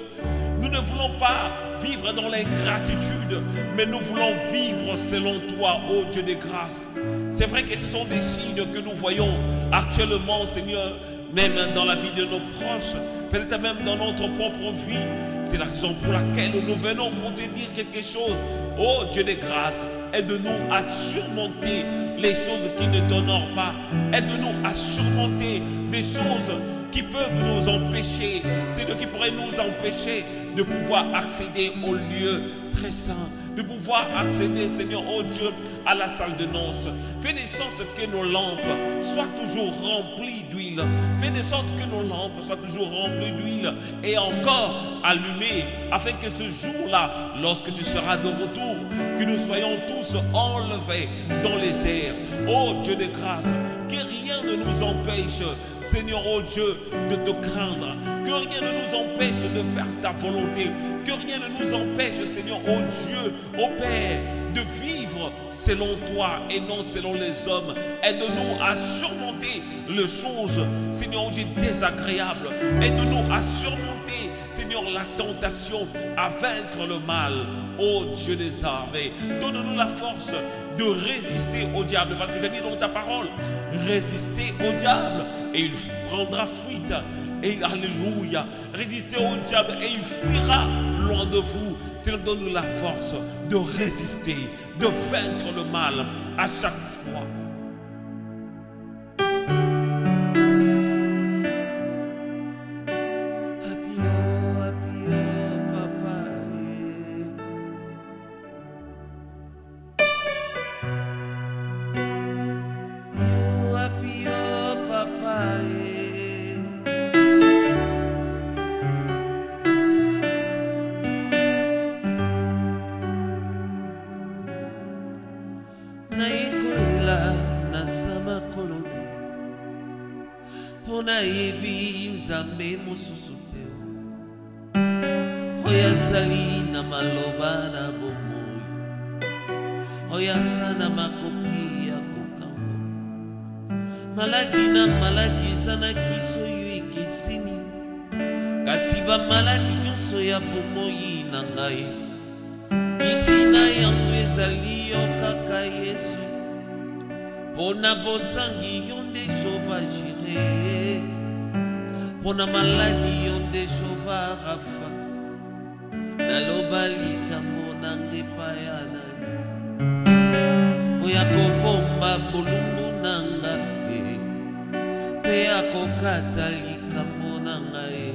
Nous ne voulons pas vivre dans l'ingratitude, mais nous voulons vivre selon toi, ô Dieu de grâce. C'est vrai que ce sont des signes que nous voyons actuellement, Seigneur, même dans la vie de nos proches, peut-être même dans notre propre vie. C'est la raison pour laquelle nous venons pour te dire quelque chose. Oh Dieu de grâce, aide-nous à surmonter les choses qui ne t'honorent pas. Aide-nous à surmonter des choses qui peuvent nous empêcher, c'est ce qui pourrait nous empêcher de pouvoir accéder au lieu très saint, de pouvoir accéder, Seigneur, oh Dieu, à la salle de noces. Fais de sorte que nos lampes soient toujours remplies d'huile. Fais de sorte que nos lampes soient toujours remplies d'huile et encore allumées, afin que ce jour-là, lorsque tu seras de retour, que nous soyons tous enlevés dans les airs. Oh Dieu de grâce, que rien ne nous empêche, Seigneur, oh Dieu, de te craindre. Que rien ne nous empêche de faire ta volonté. Que rien ne nous empêche, Seigneur, oh Dieu, oh Père, de vivre selon toi et non selon les hommes. Aide-nous à surmonter les choses, Seigneur, oh Dieu, désagréables. Aide-nous à surmonter, Seigneur, la tentation, à vaincre le mal. Oh Dieu des armées, donne-nous la force de résister au diable. Parce que j'ai dit dans ta parole, résister au diable et il prendra fuite. Et alléluia, résistez au diable et il fuira loin de vous. Seigneur, donne-nous la force de résister, de vaincre le mal à chaque fois. Nzambe mosusu te oyo azali na maloba na bomoi oyo aza na makoki ya kokamwa maladi na maladi eza na kiso oyo ekeseni kasi bamaladi nyonso ya bomoi na ngai kisi na yango ezali yo kaka Yesu mpo na bosangi yo nde Jehova Jireh. Pona maladi yo nde Jehova Rafa. Naloba likambo nange epai nani oyo akobomba bolumbu nanga mpe akokata likambo nanga ye.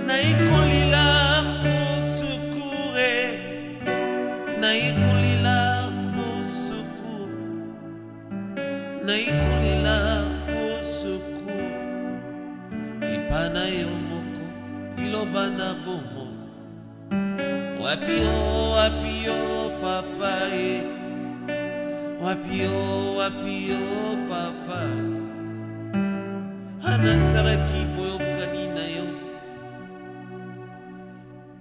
Naikolila au secours, naikolila au secours, naikolila au secours. Ipana yo moko iloba na bomo wapi o papa e wapi o papa anasaraki boyokani na yo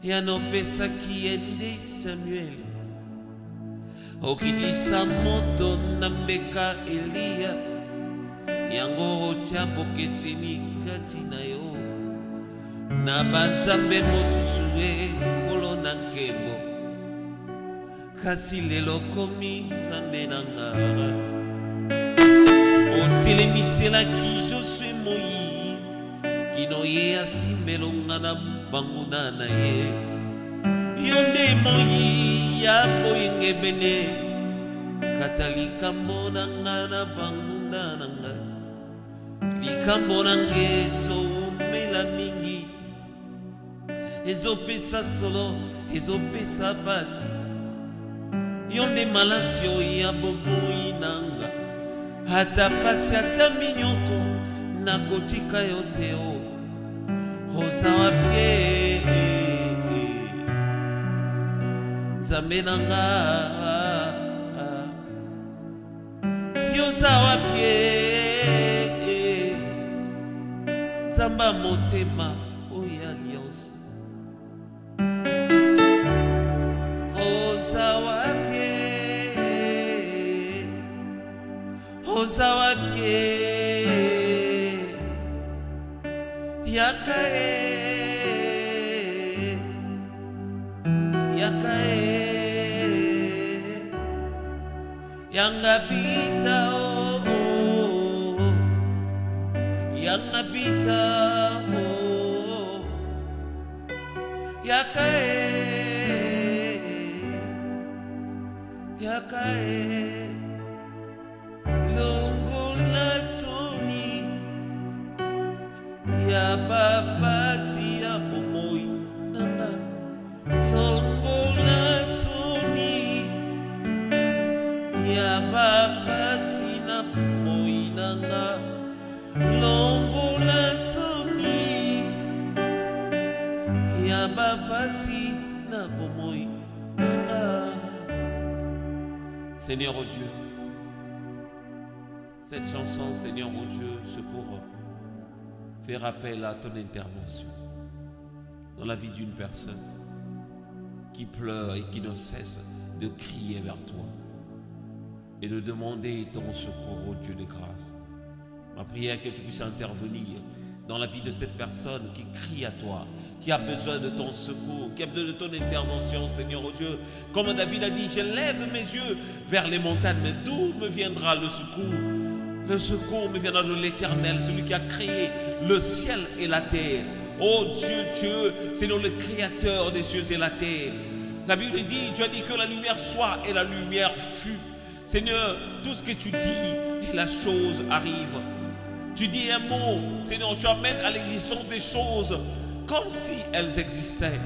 yanopesaki ende Samuel okitisa moto na mbeka Eliya yango otia bokeseni kati na yo na banzambe mosusu ekolo na nkembo kasi lelo komi nzambe na nga otelemiselaki Josue Moi kino ye asimbelonga na banguna na ye yo nde Moi ya boyenge bene kata likambo na nga na banguna na nga likambo na nga ezomela mingi ezopesa solo ezopesa basi yo nde malasi oyo ya bomoi nanga ata pasi ata minyoko nakotika yo te o oza wapie nzambe nanga yoza wapie nzamba motema oyo alliance oza wapie yakae yangapita yangapita yakae longola soni ya babasi ya bomoi nanga longola na bapasi na bomoi nanga. Seigneur oh Dieu, cette chanson, Seigneur oh Dieu, c'est pour faire appel à ton intervention dans la vie d'une personne qui pleure et qui ne cesse de crier vers toi et de demander ton secours, oh Dieu de grâce. Ma prière est que tu puisses intervenir dans la vie de cette personne qui crie à toi, qui a besoin de ton secours, qui a besoin de ton intervention, Seigneur oh Dieu. Comme David a dit, je lève mes yeux vers les montagnes, mais d'où me viendra le secours? Le secours me viendra de l'Éternel, celui qui a créé le ciel et la terre. Oh Dieu, Dieu, Seigneur, le créateur des cieux et la terre. La Bible dit, tu as dit que la lumière soit et la lumière fut. Seigneur, tout ce que tu dis et la chose arrive. Tu dis un mot, Seigneur, tu amènes à l'existence des choses comme si elles existaient.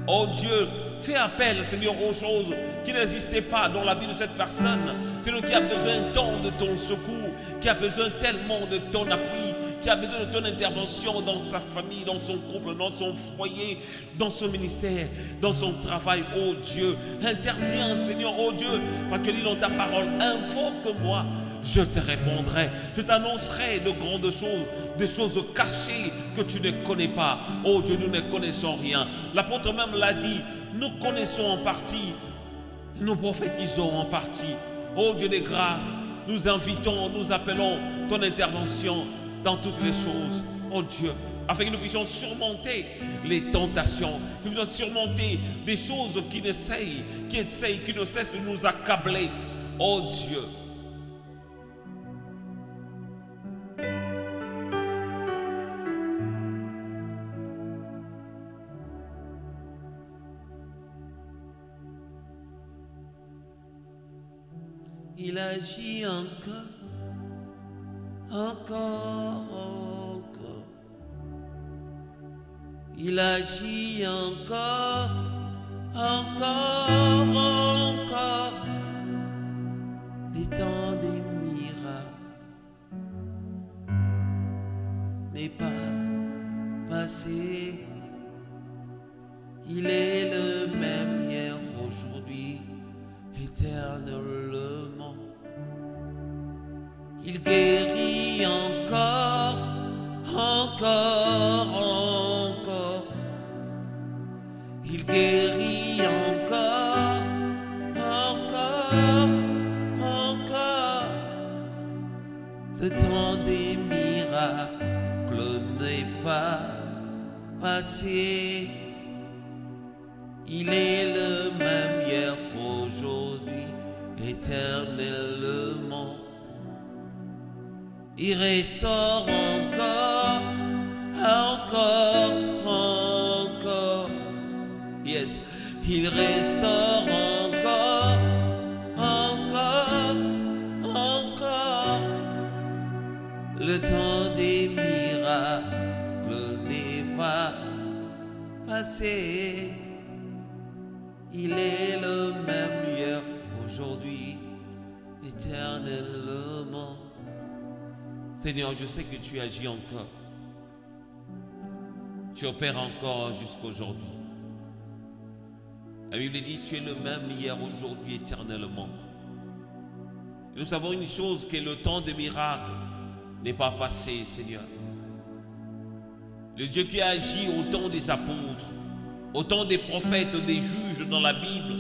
Oh Dieu, fais appel, Seigneur, aux choses qui n'existaient pas dans la vie de cette personne. Seigneur, qui a besoin tant de ton secours, qui a besoin tellement de ton appui, qui a besoin de ton intervention dans sa famille, dans son couple, dans son foyer, dans son ministère, dans son travail. Oh Dieu, interviens, Seigneur, oh Dieu, parce que tu dis dans ta parole, invoque-moi, je te répondrai, je t'annoncerai de grandes choses, des choses cachées que tu ne connais pas. Oh Dieu, nous ne connaissons rien. L'apôtre même l'a dit, nous connaissons en partie, nous prophétisons en partie. Oh Dieu des grâces, nous invitons, nous appelons ton intervention dans toutes les choses, oh Dieu, afin que nous puissions surmonter les tentations, que nous puissions surmonter des choses qui ne cessent de nous accabler, oh Dieu. Il agit encore, encore. Il agit encore, encore. Les temps des miracles n'est pas passé. Il est le même hier, aujourd'hui, éternellement. Il guérit encore, encore. Il guérit encore, encore. Le temps des miracles n'est pas passé. Il est le même hier, aujourd'hui, éternellement. Il restaure encore. Yes, il restaure encore. Le temps des miracles n'est pas passé. Il est le même hier, aujourd'hui, éternellement. Seigneur, je sais que tu agis encore. Tu opères encore jusqu'aujourd'hui. La Bible dit, tu es le même hier, aujourd'hui, éternellement. Et nous savons une chose, que le temps des miracles n'est pas passé, Seigneur. Le Dieu qui a agi au temps des apôtres, au temps des prophètes, des juges dans la Bible,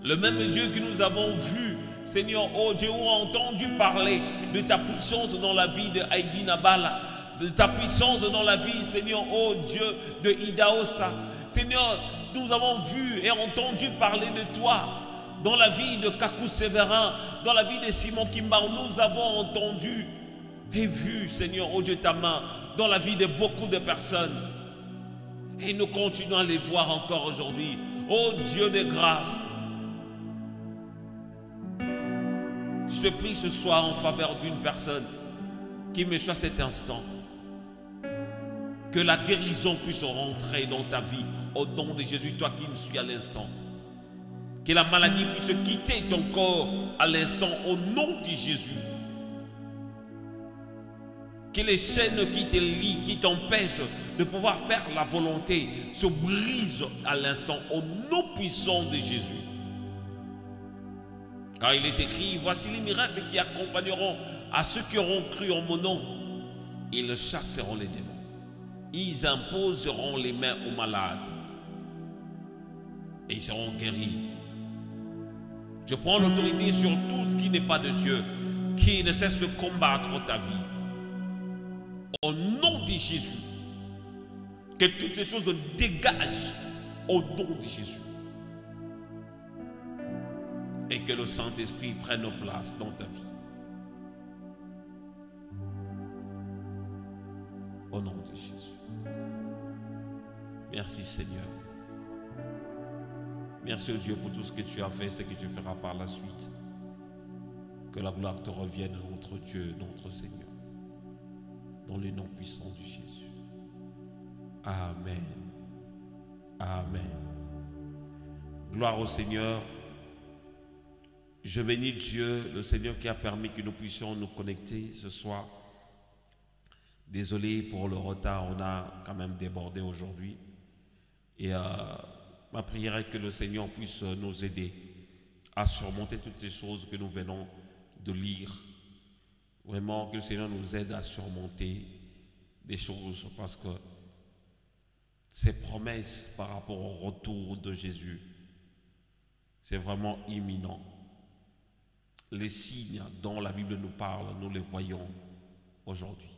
le même Dieu que nous avons vu, Seigneur, oh Dieu, ou entendu parler de ta puissance dans la vie de Heidi Nabala, de ta puissance dans la vie, Seigneur, oh Dieu, de Idaosa. Seigneur, nous avons vu et entendu parler de toi dans la vie de Kakou Séverin, dans la vie de Simon Kimbar. Nous avons entendu et vu, Seigneur, oh Dieu, ta main dans la vie de beaucoup de personnes. Et nous continuons à les voir encore aujourd'hui. Oh Dieu de grâce, je te prie ce soir en faveur d'une personne qui me soit cet instant. Que la guérison puisse rentrer dans ta vie au nom de Jésus, toi qui me suis à l'instant. Que la maladie puisse quitter ton corps à l'instant au nom de Jésus. Que les chaînes qui te lient, qui t'empêchent de pouvoir faire la volonté, se brisent à l'instant au nom puissant de Jésus. Car il est écrit, voici les miracles qui accompagneront à ceux qui auront cru en mon nom. Ils chasseront les démons. Ils imposeront les mains aux malades. Et ils seront guéris. Je prends l'autorité sur tout ce qui n'est pas de Dieu, qui ne cesse de combattre ta vie. Au nom de Jésus, que toutes ces choses dégagent au nom de Jésus. Et que le Saint-Esprit prenne place dans ta vie. Au nom de Jésus. Merci Seigneur. Merci Dieu pour tout ce que tu as fait, ce que tu feras par la suite. Que la gloire te revienne, notre Dieu, notre Seigneur. Dans le nom puissant de Jésus. Amen. Amen. Gloire au Seigneur. Je bénis Dieu, le Seigneur qui a permis que nous puissions nous connecter ce soir. Désolé pour le retard, on a quand même débordé aujourd'hui. Et ma prière est que le Seigneur puisse nous aider à surmonter toutes ces choses que nous venons de lire. Vraiment que le Seigneur nous aide à surmonter des choses parce que ces promesses par rapport au retour de Jésus, c'est vraiment imminent. Les signes dont la Bible nous parle, nous les voyons aujourd'hui.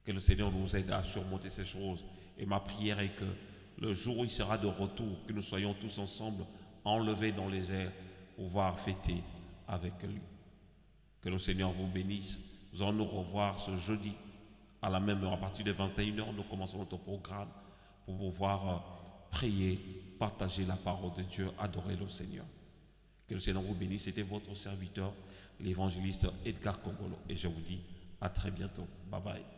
Que le Seigneur nous aide à surmonter ces choses. Et ma prière est que le jour où il sera de retour, que nous soyons tous ensemble enlevés dans les airs pour pouvoir fêter avec lui. Que le Seigneur vous bénisse. Nous allons nous revoir ce jeudi à la même heure. À partir de 21h, nous commençons notre programme pour pouvoir prier, partager la parole de Dieu, adorer le Seigneur. Que le Seigneur vous bénisse. C'était votre serviteur, l'évangéliste Edgar Kongolo. Et je vous dis à très bientôt. Bye bye.